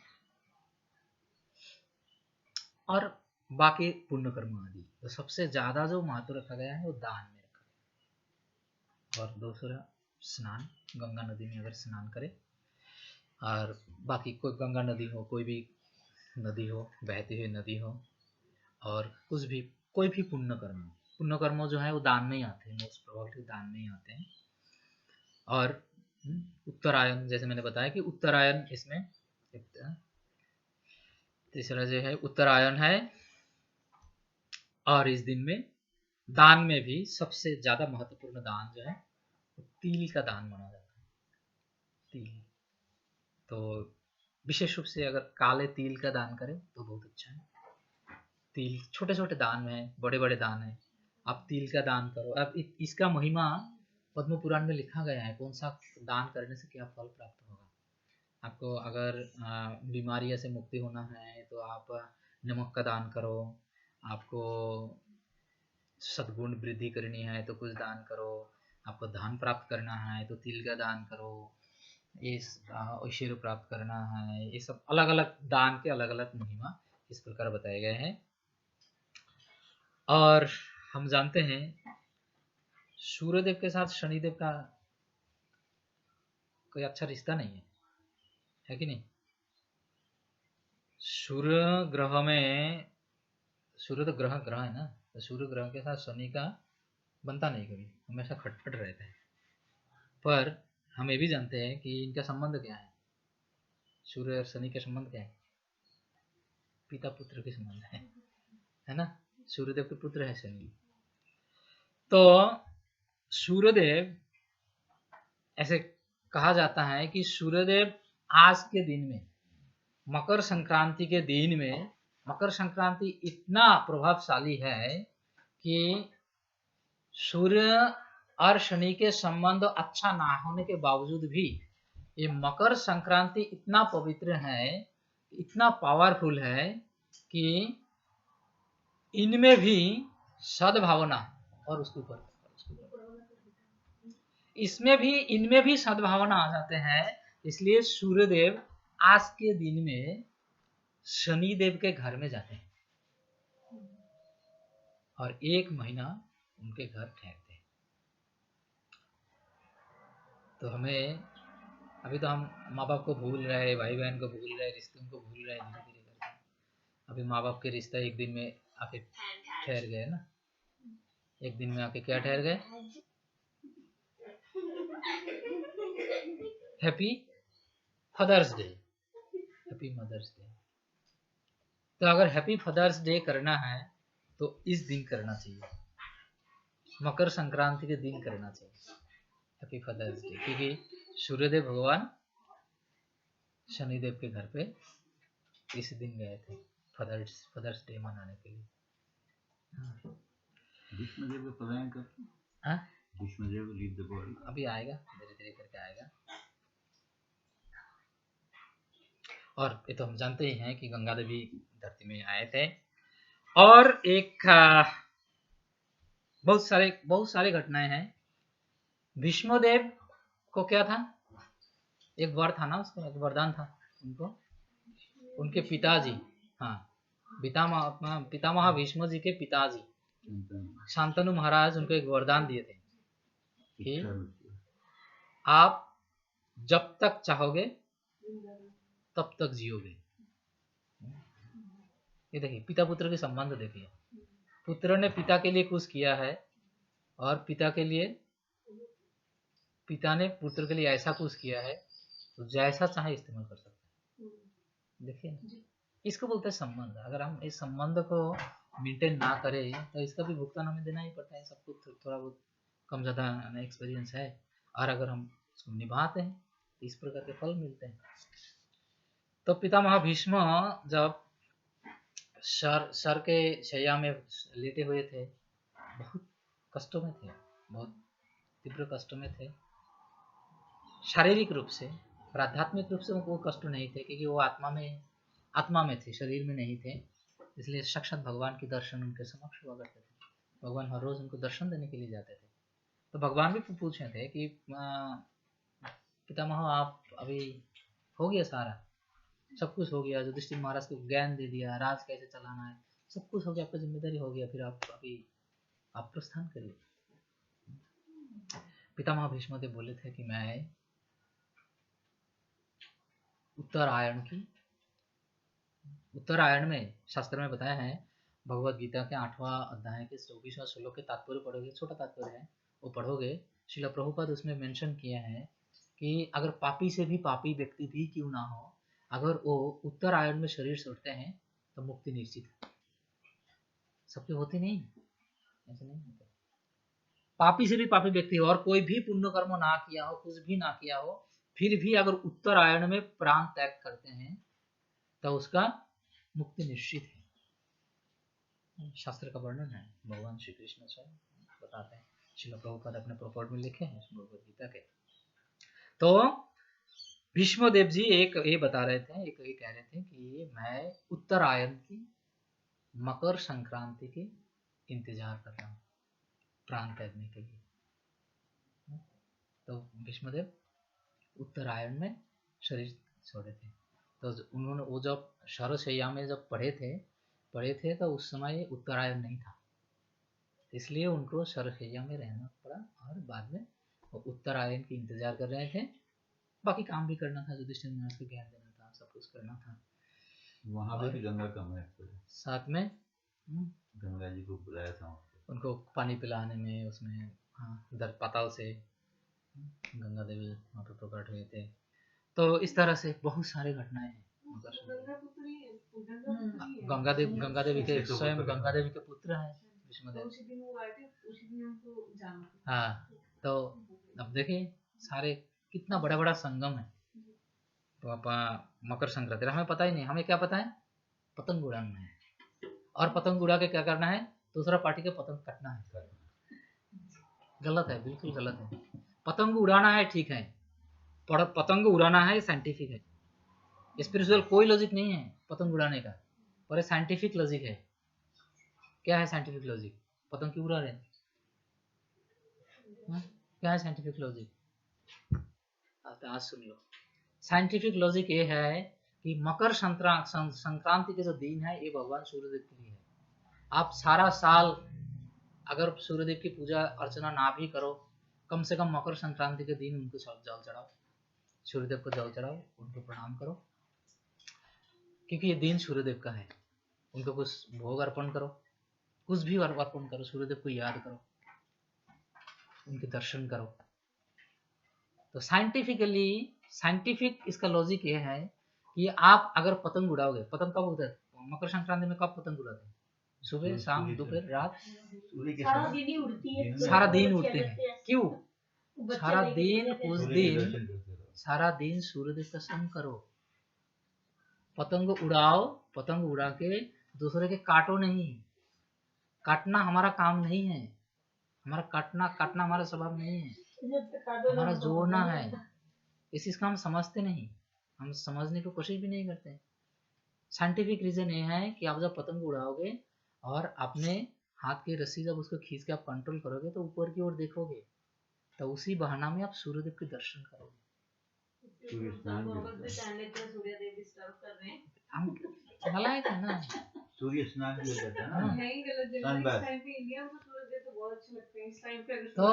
और बाकी पुण्य कर्म आदि। तो सबसे ज्यादा जो महत्व रखा गया है वो दान में रखा गया, और दूसरा स्नान, गंगा नदी में अगर स्नान करे, और बाकी कोई गंगा नदी हो, कोई भी नदी हो, बहती हुई नदी हो, और कुछ भी कोई भी पुण्य कर्म जो है वो दान में ही आते हैं, मोस्ट प्रोबेबली दान में ही आते हैं। और उत्तरायण, जैसे मैंने बताया कि उत्तरायण इसमें तीसरा जो है उत्तरायण है। और इस दिन में दान में भी सबसे ज्यादा महत्वपूर्ण दान जो है तिल का दान माना जाता है। तिल, तो विशेष रूप से अगर काले तिल का दान करें तो बहुत अच्छा है। तिल छोटे छोटे दान है, बड़े बड़े दान है, आप तिल का दान करो। अब इसका महिमा पद्म पुराण में लिखा गया है, कौन सा दान करने से क्या फल प्राप्त होगा। आपको अगर बीमारियों से मुक्ति होना है तो आप नमक का दान करो, आपको सद्गुण वृद्धि करनी है तो कुछ दान करो, आपको धन प्राप्त करना है तो तिल का दान करो, ऐश्वर्य प्राप्त करना है, ये सब अलग अलग दान के अलग अलग महिमा इस प्रकार बताए गए हैं। और हम जानते हैं सूर्यदेव के साथ शनिदेव का कोई अच्छा रिश्ता नहीं है कि नहीं। सूर्य ग्रह में, सूर्य तो ग्रह है ना, तो सूर्य ग्रह के साथ शनि का बनता नहीं, कभी हमेशा खटपट रहता है। पर हम ये भी जानते हैं कि इनका संबंध क्या है, सूर्य और शनि का संबंध क्या है, पिता पुत्र के संबंध है ना। सूर्यदेव के पुत्र है शनि। तो सूर्यदेव, ऐसे कहा जाता है कि सूर्यदेव आज के दिन में, मकर संक्रांति के दिन में, मकर संक्रांति इतना प्रभावशाली है कि सूर्य और शनि के संबंध अच्छा ना होने के बावजूद भी ये मकर संक्रांति इतना पवित्र है, इतना पावरफुल है कि इनमें भी सद्भावना, और उसके ऊपर इसमें भी, इनमें भी सद्भावना आ जाते हैं। इसलिए सूर्यदेव आज के दिन में शनिदेव के घर में जाते हैं और 1 महीना उनके घर ठहरते हैं। तो हमें अभी तो हम माँ बाप को भूल रहे, भाई बहन को भूल रहे, रिश्तों को भूल रहे धीरे धीरे करके। अभी माँ बाप के रिश्ता एक दिन में आके ठहर गए ना, एक दिन में आके क्या ठहर गए, happy fathers day, happy mothers day. तो अगर हैप्पी फादर्स डे करना है तो इस दिन करना चाहिए, मकर संक्रांति के दिन करना चाहिए हैप्पी फादर्स डे, क्योंकि सूर्यदेव भगवान शनिदेव के घर पे इस दिन गए थे फादर्स डे मनाने के लिए। विष्णुदेव का पलायन कर, हाँ, विष्णुदेव लीव द बॉडी, अभी आएगा, धीरे धीरे करके आएगा। और ये तो हम जानते ही हैं कि गंगा देवी धरती में आए थे। और एक बहुत सारे घटनाएं हैं। विष्णुदेव को क्या था, एक वर था ना, उसको एक वरदान था उनको, उनके पिताजी, हाँ, पितामह भीष्म जी के पिताजी शांतनु महाराज उनको एक वरदान दिए थे कि आप जब तक चाहोगे तब तक जियोगे। ये देखिए पिता पुत्र के संबंध देखिए, पुत्र ने पिता के लिए कुछ किया है और पिता ने पुत्र के लिए ऐसा कुछ किया है तो जैसा चाहे इस्तेमाल कर सकते हैं। देखिए इसको बोलते हैं संबंध। अगर हम इस संबंध को मेंटेन ना करें तो इसका भी भुगतान हमें देना ही पड़ता है। सबको थोड़ा बहुत कम ज़्यादा एक्सपीरियंस है, और अगर हम उसको निभाते हैं तो इस प्रकार के फल मिलते हैं। तो पितामह भीष्म जब सर के शैया में लेटे हुए थे, बहुत कष्टों में थे, बहुत तीव्र कष्टों में थे शारीरिक रूप से, और आध्यात्मिक रूप से वो कष्ट नहीं थे क्योंकि वो आत्मा में थे, शरीर में नहीं थे। इसलिए साक्षात भगवान के दर्शन उनके समक्ष हुआ करते थे। भगवान हर रोज उनको दर्शन देने के लिए जाते थे। तो भगवान भी पूछे थे कि पितामह आप अभी हो गया सारा, सब कुछ हो गया, युधिष्ठिर महाराज को ज्ञान दे दिया, राज कैसे चलाना है सब कुछ हो गया, आपका जिम्मेदारी हो गया, फिर आप प्रस्थान करिए। पितामह भीष्मदेव बोले थे कि मैं उत्तरायण में शास्त्र में बताया है, भगवत गीता के 8वां अध्याय के 24वां श्लोक के तात्पर्य पढ़ोगे, छोटा तात्पर्य है, वो पढ़ोगे, श्रील प्रभुपाद उसमें मेंशन किया है कि अगर पापी से भी पापी व्यक्ति भी क्यों ना हो, अगर वो उत्तरायण में शरीर छोड़ते हैं तो मुक्ति निश्चित है। सबके होती नहीं, ऐसे नहीं होते। पापी से भी पापी व्यक्ति हो और कोई भी पुण्य कर्म ना किया हो, कुछ भी ना किया हो, फिर भी अगर उत्तरायण में प्राण त्याग करते हैं तो उसका मुक्ति निश्चित है। शास्त्र का वर्णन है, भगवान श्री कृष्ण स्वयं बताते हैं, श्रील प्रभुपाद अपने प्रोपोर्ट में लिखे हैं भगवद गीता के। तो भीष्मदेव जी एक ये बता रहे थे, एक ये कह रहे थे कि मैं उत्तरायण की मकर संक्रांति के इंतजार कर रहा हूँ प्राण त्यागने के लिए। तो भीष्मदेव उत्तरायण में शरीर छोड़े थे। तो उन्होंने वो जब शरशैया में जब पढ़े थे तो उस समय उत्तरायण नहीं था, इसलिए उनको शरशैया में रहना पड़ा और बाद में वो उत्तरायण की इंतजार कर रहे थे। बाकी काम भी करना था, युधिष्ठिर महाराज को ज्ञान देना था, सब कुछ करना था। वहाँ भी गंगा का महत्व है, साथ में गंगा जी को बुलाया था उनको पानी पिलाने में, उसमें इधर पाताल से गंगा देवी वहाँ पे प्रकट हुए थे। तो इस तरह से बहुत सारे घटनाएं हैं। गंगा देवी के स्वयं गंगा देवी के पुत्र हैं भीष्मदेव। हाँ, तो अब देखिए सारे कितना बड़ा बड़ा संगम है। तो आप मकर संक्रांति हमें पता ही नहीं, हमें क्या पता है पतंग उड़ाना है, और पतंग उड़ा के क्या करना है, दूसरा पार्टी के पतंग कटना है। गलत है, बिल्कुल गलत है। पतंग उड़ाना है ठीक है, पतंग उड़ाना है साइंटिफिक है, स्पिरिचुअल कोई लॉजिक नहीं है पतंग उड़ाने का, पर साइंटिफिक लॉजिक है। क्या है साइंटिफिक लॉजिक? पतंग क्यों उड़ा रहे हैं? क्या है साइंटिफिक लॉजिक? आज सुन लो। साइंटिफिक लॉजिक ये है कि मकर संक्रांति के जो दिन है ये भगवान सूर्यदेव के लिए है। आप सारा साल अगर सूर्यदेव की पूजा अर्चना ना भी करो, कम से कम मकर संक्रांति के दिन उनको जल चढ़ाओ, सूर्यदेव को जल चढ़ाओ, उनको प्रणाम करो, क्योंकि ये दिन सूर्यदेव का है। उनको कुछ भोग अर्पण करो, कुछ भी अर्पण करो, सूर्यदेव को याद करो, उनके दर्शन करो। तो साइंटिफिक इसका लॉजिक ये है कि आप अगर पतंग उड़ाओगे, पतंग कब उड़ते हैं? मकर संक्रांति में कब पतंग उड़ाते हैं? सुबह, शाम, दोपहर, रात, सारा दिन उड़ते हैं। क्यों? सारा दिन उस दिन सारा दिन सूर्यदेव का संग करो, पतंग उड़ाओ, पतंग उड़ा के दूसरे के काटो नहीं। काटना हमारा काम नहीं है, हमारा काटना हमारा स्वभाव नहीं है, हमारा जोड़ना है। इस चीज का हम समझते नहीं, हम समझने की कोशिश भी नहीं करते। साइंटिफिक रीजन ये है कि आप जब पतंग उड़ाओगे और अपने हाथ की रस्सी जब उसको खींच के आप कंट्रोल करोगे तो ऊपर की ओर देखोगे, तो उसी बहाना में आप सूर्यदेव के दर्शन करोगे। हम नलायक है ना, सूर्य स्नान भी होता है ना। तो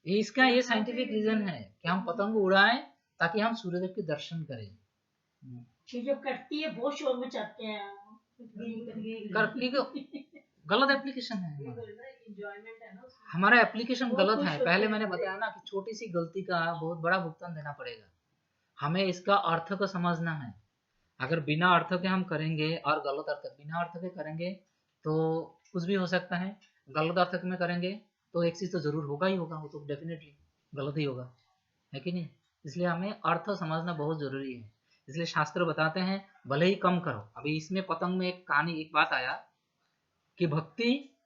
इसका ये साइंटिफिक रीजन है कि हम पतंग उड़ाएं ताकि हम सूर्यदेव के दर्शन करें। जब कटती है बहुत शोर मचाते हैं, गलत एप्लीकेशन है, हमारा एप्लीकेशन गलत है। पहले मैंने बताया ना कि छोटी सी गलती का बहुत बड़ा भुगतान देना पड़ेगा। हमें इसका अर्थ को समझना है। अगर बिना अर्थ के हम करेंगे और गलत अर्थ बिना अर्थ के करेंगे तो कुछ भी हो सकता है। गलत अर्थ में करेंगे तो एक चीज तो जरूर होगा ही होगा, वो तो डेफिनेटली गलत ही होगा, है कि नहीं? इसलिए हमें अर्थ समझना बहुत जरूरी है। इसलिए शास्त्र बताते हैं भले ही कम करो। अभी इसमें पतंग में एक कहानी, एक बात आया कि भक्ति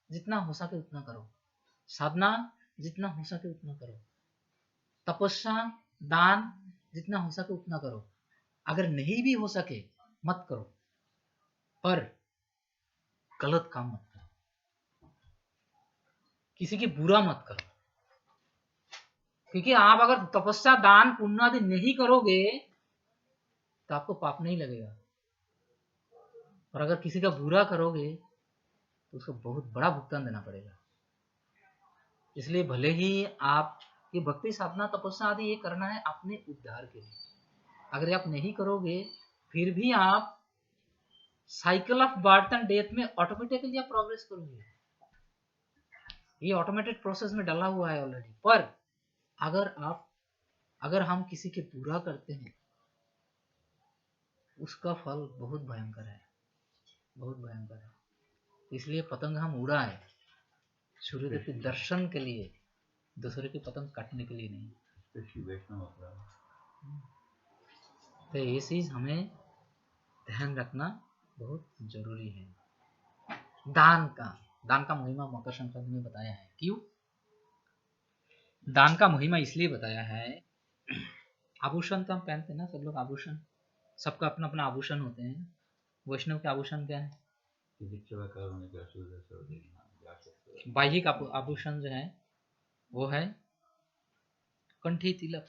जितना हो सके उतना करो, साधना जितना हो सके उतना करो, तपस्या दान जितना हो सके उतना करो। अगर नहीं भी हो सके मत करो, पर गलत काम मत करो, किसी की बुरा मत करो। क्योंकि आप अगर तपस्या दान पुण्य आदि नहीं करोगे तो आपको पाप नहीं लगेगा, और अगर किसी का बुरा करोगे तो उसको बहुत बड़ा भुगतान देना पड़ेगा। इसलिए भले ही आप ये भक्ति साधना तपस्या आदि ये करना है अपने उद्धार के लिए, अगर आप नहीं करोगे फिर भी आप cycle of birth and death में ऑटोमेटिकली आप प्रोग्रेस करोगे। ये ऑटोमेटेड प्रोसेस में डाला हुआ है ऑलरेडी। पर अगर हम किसी के बुरा करते हैं उसका फल बहुत भयंकर है, बहुत भयंकर है। इसलिए पतंग हम उड़ाए सूर्यदेव के दर्शन के लिए, दूसरे की पतंग काटने के लिए नहीं। तो ये चीज हमें ध्यान रखना बहुत जरूरी है। दान का महिमा मकर संक्रांति में बताया है। क्यों दान का महिमा इसलिए बताया है, आभूषण तो हम पहनते हैं ना, सब लोग आभूषण, सबका अपना अपना आभूषण होते हैं। वैष्णव के आभूषण क्या है? बाह्यिक आभूषण जो है वो है कंठी तिलक,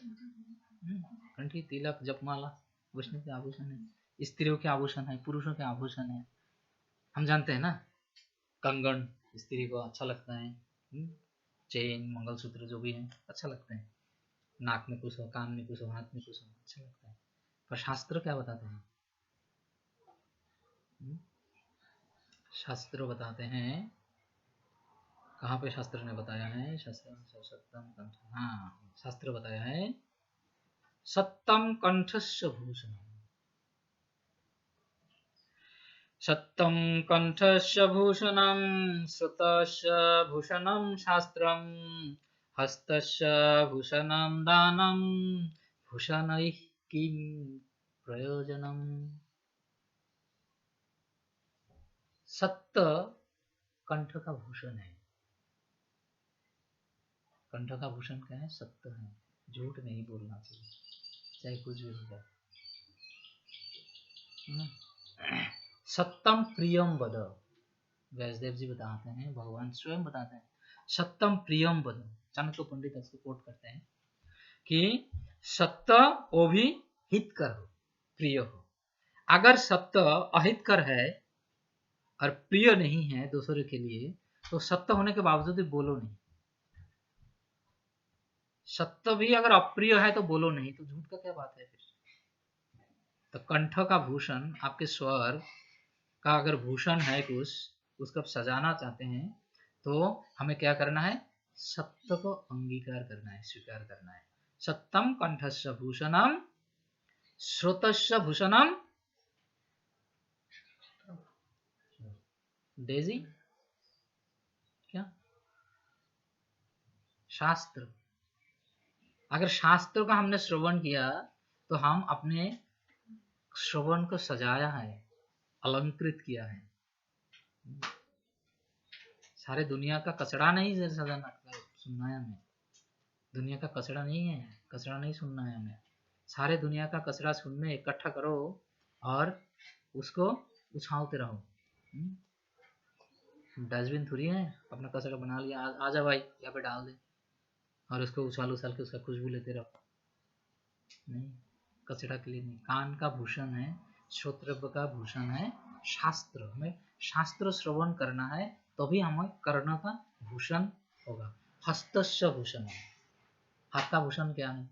कंठी तिलक जपमाला वैष्णव के आभूषण है। स्त्रियों के आभूषण है, पुरुषों के आभूषण है, हम जानते हैं ना। कंगन स्त्री को अच्छा लगता है, चेन मंगलसूत्र जो भी है अच्छा लगता है, नाक में कुछ हो, कान में कुछ हो, हाथ में कुछ हो, अच्छा लगता है। पर शास्त्र क्या बताते हैं? शास्त्र बताते हैं, कहाँ पे शास्त्र ने बताया है? शास्त्र बताया है सत्तम कंठस्य भूषणम्, सत्तम कंठस्य भूषणम्, श्रुतस्य भूषणम् शास्त्रम्, हस्तस्य भूषणम् दानम्, भूषणैः किं प्रयोजनम्। सत्य कंठ का भूषण है। कंठ का भूषण क्या है? सत्य है, झूठ नहीं बोलना चाहिए चाहे कुछ भी हो जाए। सत्यम प्रियम वद, व्यासदेव जी बताते हैं, भगवान स्वयं बताते हैं सत्यम प्रियम वद। चाणक्य पंडित इसको कोट करते हैं कि सत्य वो भी हितकर हो, प्रिय हो। अगर सत्य अहितकर है और प्रिय नहीं है दूसरे के लिए तो सत्य होने के बावजूद भी बोलो नहीं। सत्य भी अगर अप्रिय है तो बोलो नहीं, तो झूठ का क्या बात है फिर? तो कंठ का भूषण, आपके स्वर का अगर भूषण है कुछ, उसको आप सजाना चाहते हैं तो हमें क्या करना है? सत्य को अंगीकार करना है, स्वीकार करना है। सत्यम कंठस्य भूषणम, श्रोतस्य भूषणम, डेजी क्या? शास्त्र। अगर शास्त्र का हमने श्रवण किया तो हम अपने श्रवण को सजाया है, अलंकृत किया है। सारे दुनिया का कचरा नहीं सजाना सुनना है हमें, दुनिया का कचरा नहीं है, कचरा नहीं सुनना है हमें। सारे दुनिया का कचरा सुनने इकट्ठा करो और उसको उछालते रहो। डस्टबिन थोड़ी है, अपना कचरा बना लिया, आजा भाई यहाँ पे डाल दे और उसको उछाल उछाल के उसका खुशबू लेते रहो। नहीं, कचरा के लिए नहीं। कान का भूषण है, श्रोत्र का भूषण है शास्त्र। हमें शास्त्र श्रवण करना है तभी हमें कर्ण का भूषण होगा। हस्तस्य भूषण, हाथ का भूषण क्या है?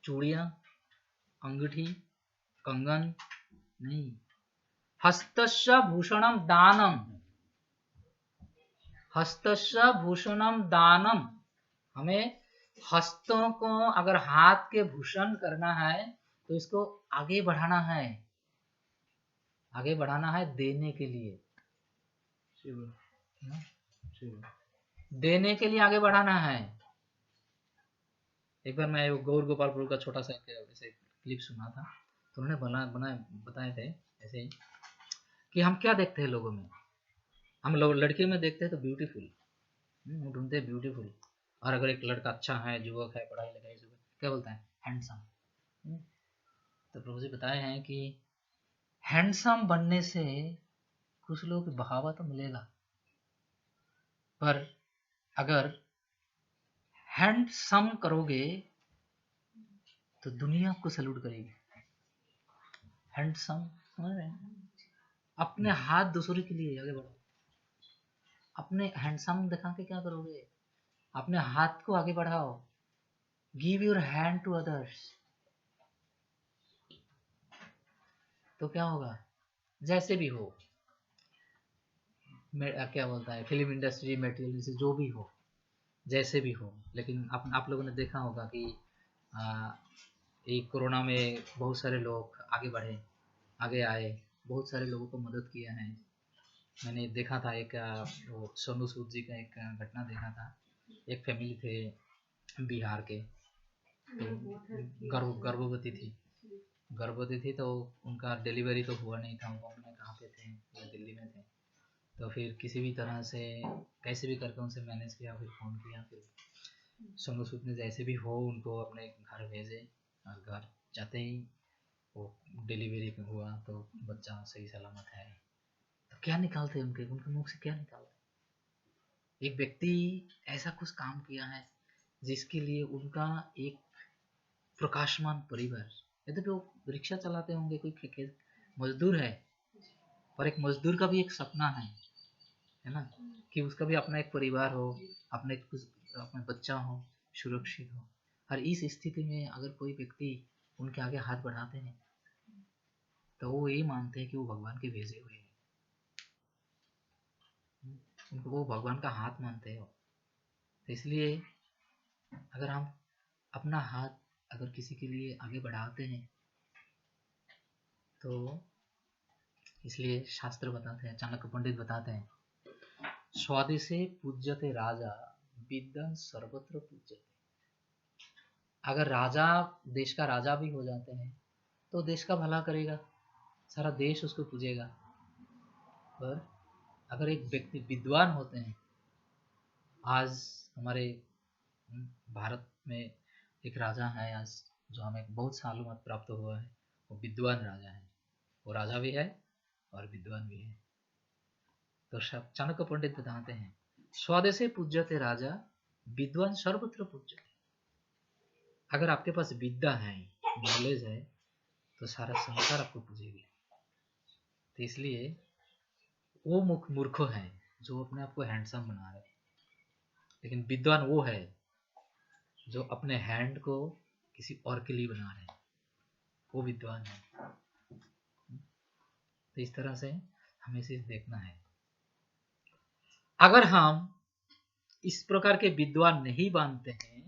चूड़ियां, अंगूठी, कंगन नहीं। हस्तस्य भूषणम दानम, हस्तस्य भूषणम दानम। हमें हस्तों को अगर हाथ के भूषण करना है तो इसको आगे बढ़ाना है, आगे बढ़ाना है देने के लिए, देने के लिए आगे बढ़ाना है। एक बार मैं गौर गोपालपुर का छोटा सा क्लिप सुना था, तो उन्होंने बताए थे ऐसे ही कि हम क्या देखते हैं लोगों में, हम लोग लड़के में देखते हैं तो ब्यूटीफुल, हम ढूंढते हैं ब्यूटीफुल, और अगर एक लड़का अच्छा है, युवक है, पढ़ाई लिखाई से क्या बोलता है, हैंडसम। तो प्रभु जी बताए हैं कि हैंडसम बनने से कुछ लोगों की बहावा तो मिलेगा, पर अगर हैंडसम करोगे तो दुनिया आपको सैल्यूट करेगी। हैंडसम समझ रहे हैं? अपने हाथ दूसरे के लिए आगे बढ़ो, अपने हैंडसम दिखा के क्या करोगे, अपने हाथ को आगे बढ़ाओ, give your hand to others, तो क्या होगा, जैसे भी हो, क्या बोलता है, फिल्म इंडस्ट्री, मटेरियल से जो भी हो, जैसे भी हो, लेकिन आप लोगों ने देखा होगा कि एक कोरोना में बहुत सारे लोग आगे बढ़े, आगे आए, बहुत सारे लोगों को मदद किया है। मैंने देखा था एक वो सोनू सूद जी का एक घटना देखा था, एक फैमिली थे बिहार के, तो गर्भवती थी, तो उनका डिलीवरी तो हुआ नहीं था, उन्होंने कहाँ पे थे, दिल्ली में थे, तो फिर किसी भी तरह से कैसे भी करके उनसे मैनेज किया, फिर फ़ोन किया, फिर सोनू सूद ने जैसे भी हो उनको अपने घर भेजे, और घर जाते ही वो डिलीवरी हुआ तो बच्चा सही सलामत है। तो क्या निकालते उनके मुख से, क्या निकालते, एक व्यक्ति ऐसा कुछ काम किया है जिसके लिए उनका एक प्रकाशमान परिवार, यद्यपि वो रिक्शा चलाते होंगे, कोई मजदूर है, पर एक मजदूर का भी एक सपना है ना, कि उसका भी अपना एक परिवार हो, अपने बच्चा हो, सुरक्षित हो। और इस स्थिति में अगर कोई व्यक्ति उनके आगे हाथ बढ़ाते हैं तो वो यही मानते हैं कि वो भगवान के भेजे हुए हैं, उनको वो भगवान का हाथ मानते हो। तो इसलिए अगर हम अपना हाथ अगर किसी के लिए आगे बढ़ाते हैं, तो इसलिए शास्त्र बताते हैं, चाणक्य पंडित बताते हैं, स्वदेशे पूज्यते राजा विद्वान सर्वत्र पूज्यते। अगर राजा, देश का राजा भी हो जाते हैं तो देश का भला करेगा, सारा देश उसको पूजेगा। पर अगर एक व्यक्ति विद्वान होते हैं, आज हमारे भारत में एक राजा है आज जो हमें बहुत सालों बाद प्राप्त हुआ है, वो विद्वान राजा है, वो राजा भी है और विद्वान भी है। तो चाणक्य पंडित बताते हैं, स्वदेशे पूज्यते राजा विद्वान सर्वत्र पूज्यते। अगर आपके पास विद्या है, नॉलेज है, तो सारा संसार आपको पूजेगी। तो इसलिए वो मूर्ख है जो अपने आप को हैंडसम बना रहे, लेकिन विद्वान वो है जो अपने हैंड को किसी और के लिए बना रहे, वो विद्वान है। तो इस तरह से हमें इसे देखना है। अगर हम इस प्रकार के विद्वान नहीं बनते हैं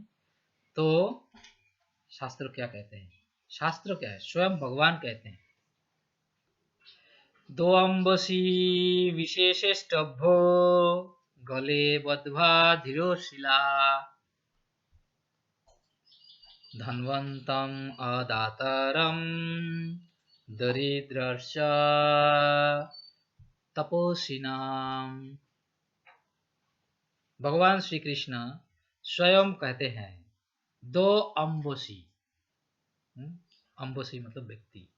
तो शास्त्र क्या कहते हैं, शास्त्र क्या है, स्वयं भगवान कहते हैं, दो अम्बसी विशेषेष्टभ्यो गले बद्ध्वा धीरोशिला धन्वन्तम् अदातरम् दरिद्रश्च तपोसिनाम। भगवान श्री कृष्ण स्वयं कहते हैं, दो अम्बोसी, अम्बोसी मतलब व्यक्ति,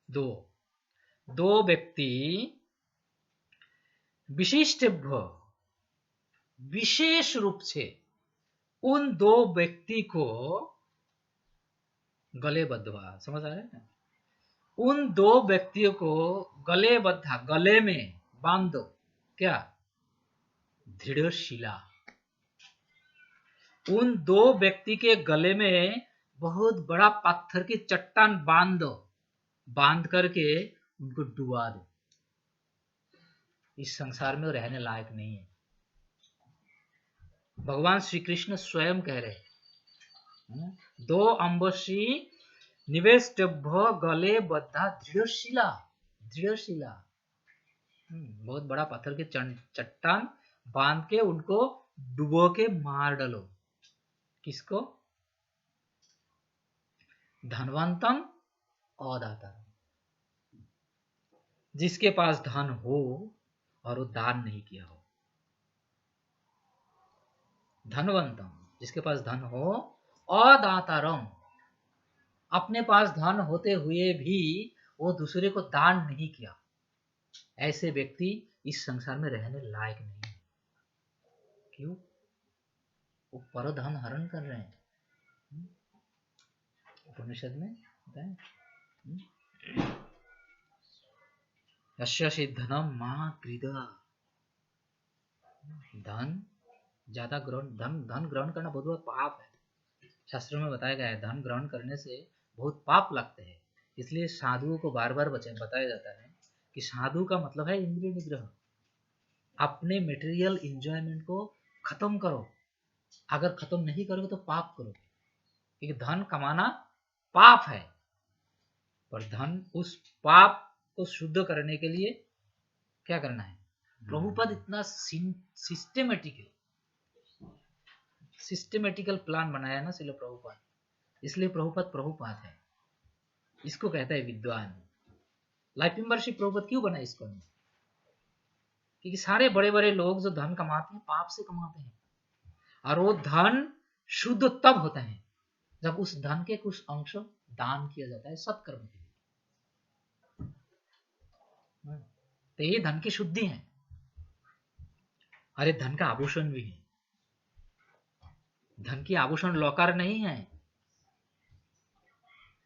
दो व्यक्ति विशिष्टभ्य, विशेष रूप से उन दो व्यक्ति को गले बद्धा, समझ आ रहा है, उन दो व्यक्तियों को गले बद्धा, गले में बांध दो, क्या, दृढ़ शिला। उन दो व्यक्ति के गले में बहुत बड़ा पत्थर की चट्टान बांध दो, बांध करके उनको डुबा दो, इस संसार में रहने लायक नहीं है। भगवान श्री कृष्ण स्वयं कह रहे, दो अम्बसी निवेष्टभ्य गले बद्धा दृढ़शिला, दृढ़शिला, बहुत बड़ा पत्थर की चट्टान बांध के उनको डुबो के मार डालो। किसको, धनवंतम अदातारम, जिसके पास धन हो और वो दान नहीं किया हो। धनवंतम, जिसके पास धन हो, अदातारम, अपने पास धन होते हुए भी वो दूसरे को दान नहीं किया, ऐसे व्यक्ति इस संसार में रहने लायक नहीं है। क्यों? वो परधन हरण कर रहे हैं। उपनिषद में बताएं, यस्य धनम महाकृदा, धन ज्यादा ग्रहण, धन ग्रहण करना बहुत बड़ा पाप है। शास्त्रों में बताया गया है धन ग्रहण करने से बहुत पाप लगते हैं। इसलिए साधुओं को बार बार बताया जाता है कि साधु का मतलब है इंद्रिय निग्रह। अपने मटेरियल एंजॉयमेंट को खत्म करो, अगर खत्म नहीं करोगे तो पाप करोगे, क्योंकि धन कमाना पाप है। पर धन, उस पाप को शुद्ध करने के लिए क्या करना है? प्रभुपद इतना सिस्टेमेटिकल प्लान बनाया ना श्रील प्रभुपाद, इसलिए प्रभुपाद है। इसको कहता है विद्वान। लाइफ मेंबरशिप प्रभुपाद क्यों बना इसको? क्योंकि सारे बड़े बड़े लोग जो धन कमाते हैं पाप से कमाते हैं, और वो धन शुद्ध तब होता है जब उस धन के कुछ अंश दान किया जाता है सत्कर्म के लिए। तो ये धन की शुद्धि है। अरे धन का आभूषण भी है। धन की आभूषण लौकार नहीं है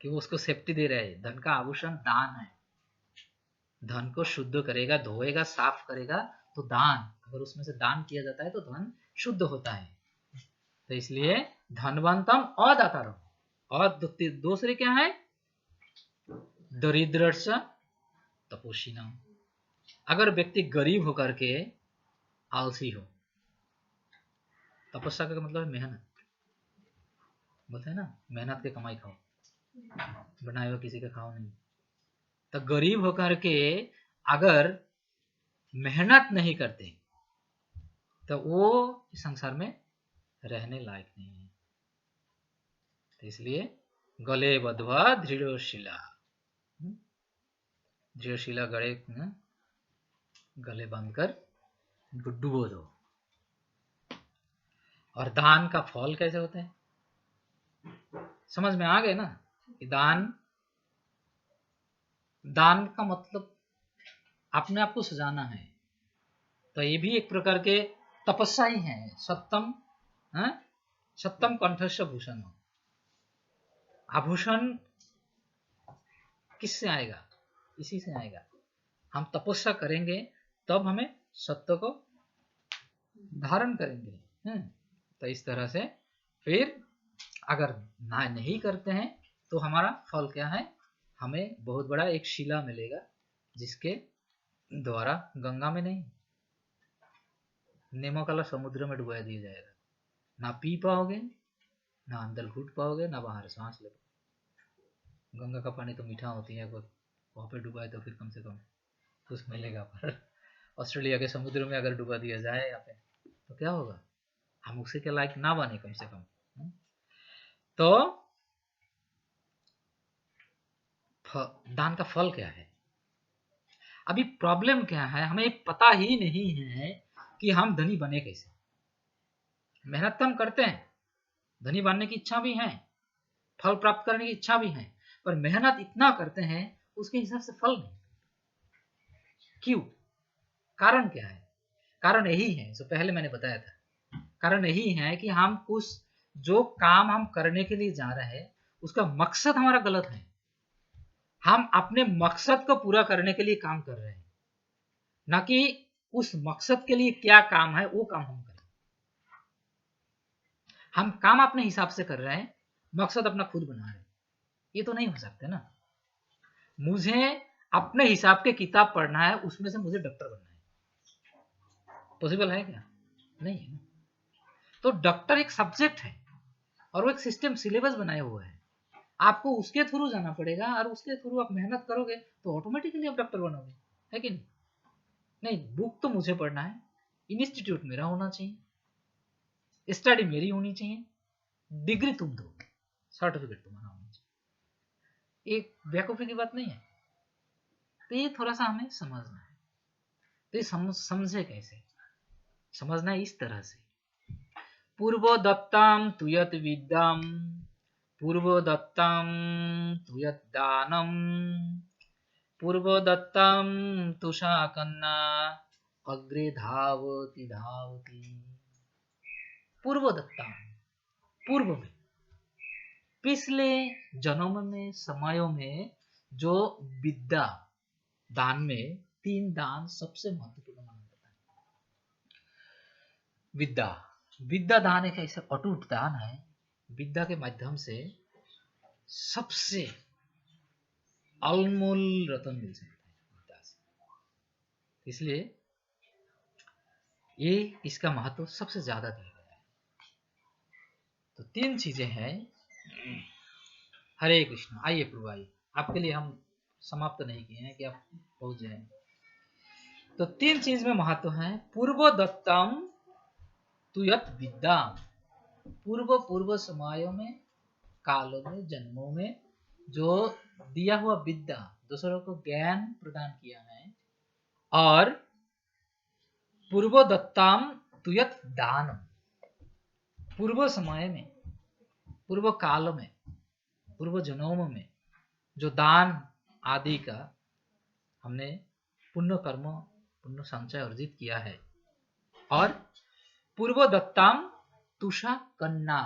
कि वो उसको सेफ्टी दे रहे हैं। धन का आभूषण दान है। धन को शुद्ध करेगा, धोएगा, साफ करेगा तो दान, अगर उसमें से दान किया जाता है तो धन शुद्ध होता है। तो इसलिए धनवंतम अदातारम। और दूसरे क्या है? दरिद्रश्च तपोषिणम। अगर व्यक्ति गरीब होकर के आलसी हो, तपस्या का मतलब है मेहनत, बोलते हैं ना, मेहनत के कमाई खाओ, बनाए हुआ किसी का खाओ नहीं। तो गरीब होकर के अगर मेहनत नहीं करते तो वो इस संसार में रहने लायक नहीं है। तो इसलिए गले बद्ध्वा दृढ़शिला, दृढ़शिला गले बांधकर डुबो दो। और दान का फल कैसे होता है समझ में आ गए ना? कि दान का मतलब अपने आप को सजाना है। तो ये भी एक प्रकार के तपस्या ही है। सप्तम कंठस्य भूषण। आभूषण किससे आएगा? इसी से आएगा। हम तपस्या करेंगे तब हमें सत्य को धारण करेंगे। तो इस तरह से फिर अगर नहीं करते हैं तो हमारा फल क्या है? हमें बहुत बड़ा एक शिला मिलेगा जिसके द्वारा गंगा में नहीं, नेमोकाला समुद्र में डुबा दिया जाएगा। ना पी पाओगे, ना अंदर घुट पाओगे, ना बाहर सांस ले पाओगे। गंगा का पानी तो मीठा होती है, वहां पे डुबाए तो फिर कम से कम कुछ मिलेगा। पर ऑस्ट्रेलिया के समुद्र में अगर डुबा दिया जाए यहाँ पे तो क्या होगा? हम उसी के लायक ना बने कम से कम। तो दान का फल क्या है? अभी प्रॉब्लम क्या है? हमें पता ही नहीं है कि हम धनी बने कैसे। मेहनत तो हम करते हैं, धनी बनने की इच्छा भी है, फल प्राप्त करने की इच्छा भी है, पर मेहनत इतना करते हैं उसके हिसाब से फल नहीं। क्यों? कारण क्या है? कारण यही है जो पहले मैंने बताया था। कारण यही है कि हम कुछ जो काम हम करने के लिए जा रहे हैं उसका मकसद हमारा गलत है। हम अपने मकसद को पूरा करने के लिए काम कर रहे हैं, ना कि उस मकसद के लिए क्या काम है वो काम हम करें। हम काम अपने हिसाब से कर रहे हैं, मकसद अपना खुद बना रहे हैं। ये तो नहीं हो सकते ना। मुझे अपने हिसाब के किताब पढ़ना है, उसमें से मुझे डॉक्टर बनना है। पॉसिबल है क्या? नहीं है। तो डॉक्टर एक सब्जेक्ट है और वो एक सिस्टम सिलेबस बनाया हुआ है। आपको उसके थ्रू जाना पड़ेगा और उसके थ्रू आप मेहनत करोगे तो ऑटोमेटिकली आप डॉक्टर बनोगे, है कि नहीं? नहीं, बुक तो मुझे पढ़ना है, इंस्टीट्यूट मेरा होना चाहिए, स्टडी मेरी होनी चाहिए, डिग्री तुम दो, सर्टिफिकेट तुम्हारा होना चाहिए। एक बेवकूफ़ी की बात नहीं है। तो ये थोड़ा सा हमें समझना है। तो ये समझे कैसे? समझना है इस तरह से, पूर्व दत्ताम तुयत विद्याम पूर्व दत्ताम तुयत दानम पूर्व दत्ताम तुषा कन्ना अग्रे धावती धावती। पूर्व दत्ताम, पूर्व में, पिछले जन्म में, समयों में जो विद्या दान में 3 दान सबसे महत्वपूर्ण माना जाता है। विद्या, विद्या दान एक ऐसा अटूट दान है, विद्या के माध्यम से सबसे अनमोल रतन मिल सकता है विद्या से। इसलिए ये इसका महत्व सबसे ज्यादा दिया गया है। तो 3 चीजें हैं। हरे कृष्ण। आइए प्रभु आइए, आपके लिए हम समाप्त नहीं किए हैं कि आप पहुंच जाए। तो 3 चीज में महत्व है। पूर्व दत्तम तुयत विद्या, पूर्व समयों में, कालों में, जन्मों में जो दिया हुआ विद्या, दूसरों को ज्ञान प्रदान किया है। और पूर्व दत्ताम तुयत दान, पूर्व समय में, पूर्व काल में, पूर्व जन्मों में जो दान आदि का हमने पुण्य कर्म, पुण्य संचय अर्जित किया है। और पूर्व दत्ताम तुषा कन्या,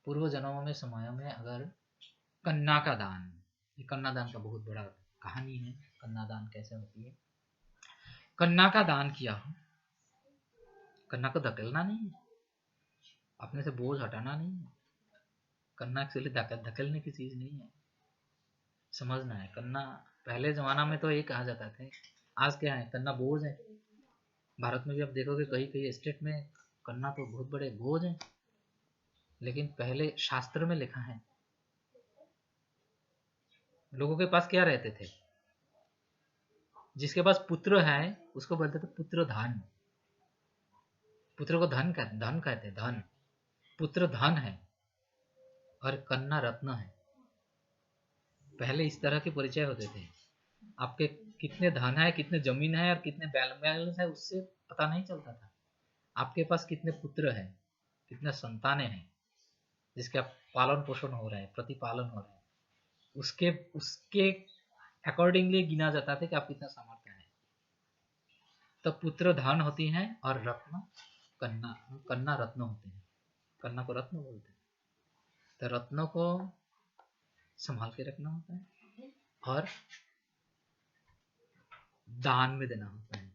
पूर्व जन्मों में, समयों में अगर कन्या का दान, ये कन्या दान का बहुत बड़ा कहानी है। कन्या दान कैसे होती है? कन्या का दान किया हो, कन्या को धकेलना नहीं है, अपने से बोझ हटाना नहीं है। कन्या एक्चुअली धकेलने की चीज नहीं है, समझना है। कन्या पहले जमाना में तो ये कहा जाता था, आज क्या है, कन्या बोझ है। भारत में भी आप देखोगे कई कई स्टेट में कन्या तो बहुत बड़े बोझ हैं। लेकिन पहले शास्त्र में लिखा है, लोगों के पास क्या रहते थे? जिसके पास पुत्र है उसको बोलते थे पुत्र धन। पुत्र को धन कहते हैं, धन। पुत्र धन है और कन्या रत्न है। पहले इस तरह के परिचय होते थे। आपके कितने धन है, कितने जमीन है और कितने बैलेंस है उससे पता नहीं चलता था। आपके पास कितने पुत्र हैं, कितने संतानें हैं जिसके पालन पोषण हो रहे हैं, प्रतिपालन हो रहे हैं, उसके अकॉर्डिंगली गिना जाता था कि आप कितना सामर्थ्य है। तो पुत्र धन होती हैं और रत्न कन्या रत्न होते हैं। कन्या को रत्न बोलते हैं। तो रत्नों को संभाल के रखना होता है और दान में देना होता है,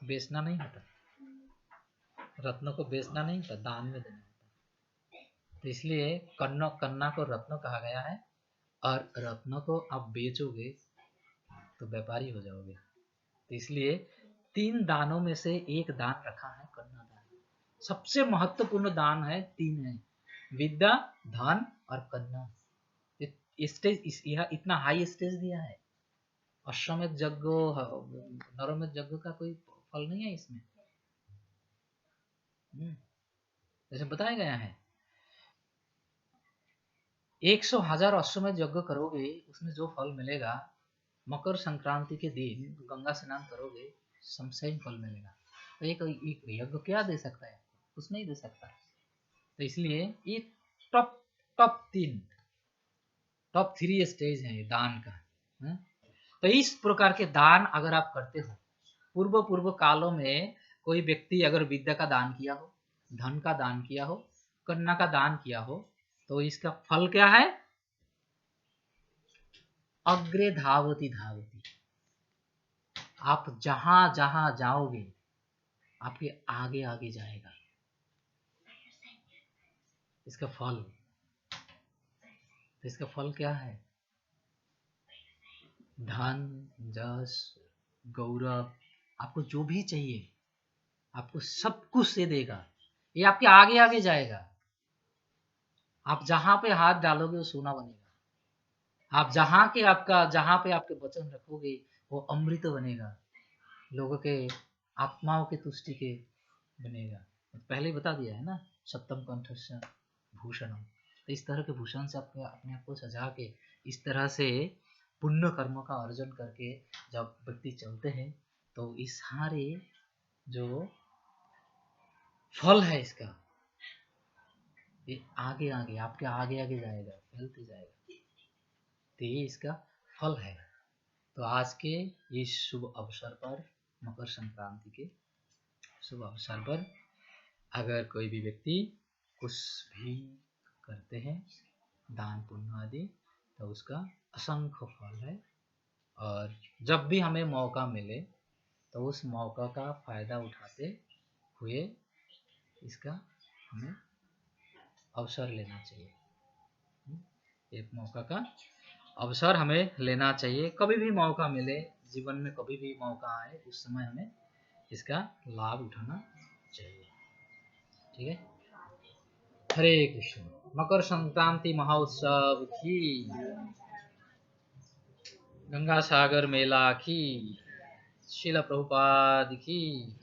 बेचना नहीं होता। रत्नों को बेचना नहीं होता, दान में देना होता है। तो इसलिए कन्या को रत्न कहा गया है। और रत्नों को आप बेचोगे तो व्यापारी हो जाओगे। तो इसलिए 3 दानों में से एक दान रखा है कन्या दान। सबसे महत्वपूर्ण दान है, 3 है, विद्या, धन और कन्या। स्टेज यह इतना हाई स्टेज दिया है। अश्वमेध यज्ञ, नरमेध यज्ञ का कोई फल नहीं है इसमें। जैसे बताया गया है 100,000 अश्वमेध यज्ञ करोगे, उसमें जो फल मिलेगा, मकर संक्रांति के दिन गंगा स्नान करोगे, सेम फल मिलेगा। तो एक यज्ञ क्या दे सकता है? कुछ नहीं दे सकता। तो इसलिए ये टॉप 3 स्टेज है दान का। तो इस प्रकार के दान अगर आप करते हो, पूर्व कालों में कोई व्यक्ति अगर विद्या का दान किया हो, धन का दान किया हो, कन्या का दान किया हो, तो इसका फल क्या है? अग्रे धावती धावती। आप जहां जहां जाओगे आपके आगे आगे जाएगा इसका फल। तो इसका फल क्या है? धन, जस, गौरव, आपको जो भी चाहिए आपको सब कुछ से देगा। ये आपके आगे आगे जाएगा। आप जहां पे हाथ डालोगे वो सोना बनेगा। आप जहां पे आपके वचन रखोगे वो अमृत बनेगा, लोगों के आत्माओं के तुष्टि के बनेगा। पहले ही बता दिया है ना, सप्तम कंठस्य भूषणम। तो इस तरह के भूषण से अपने आप को सजा के इस तरह से पुण्य कर्म का अर्जन करके जब व्यक्ति चलते हैं तो इस सारे जो फल है इसका ये आगे आगे आपके आगे आगे जाएगा, फैलते जाएगा। तो ये इसका फल है। तो आज के इस शुभ अवसर पर, मकर संक्रांति के शुभ अवसर पर, अगर कोई भी व्यक्ति कुछ भी करते हैं दान पुण्य आदि, तो उसका असंख्य फल है। और जब भी हमें मौका मिले तो उस मौका का फायदा उठाते हुए इसका हमें अवसर लेना चाहिए। एक मौका का अवसर हमें लेना चाहिए। कभी भी मौका मिले, जीवन में कभी भी मौका आए, उस समय हमें इसका लाभ उठाना चाहिए। ठीक है। हरे कृष्ण। मकर संक्रांति महोत्सव की, गंगा सागर मेला की, श्रील प्रभुपाद की।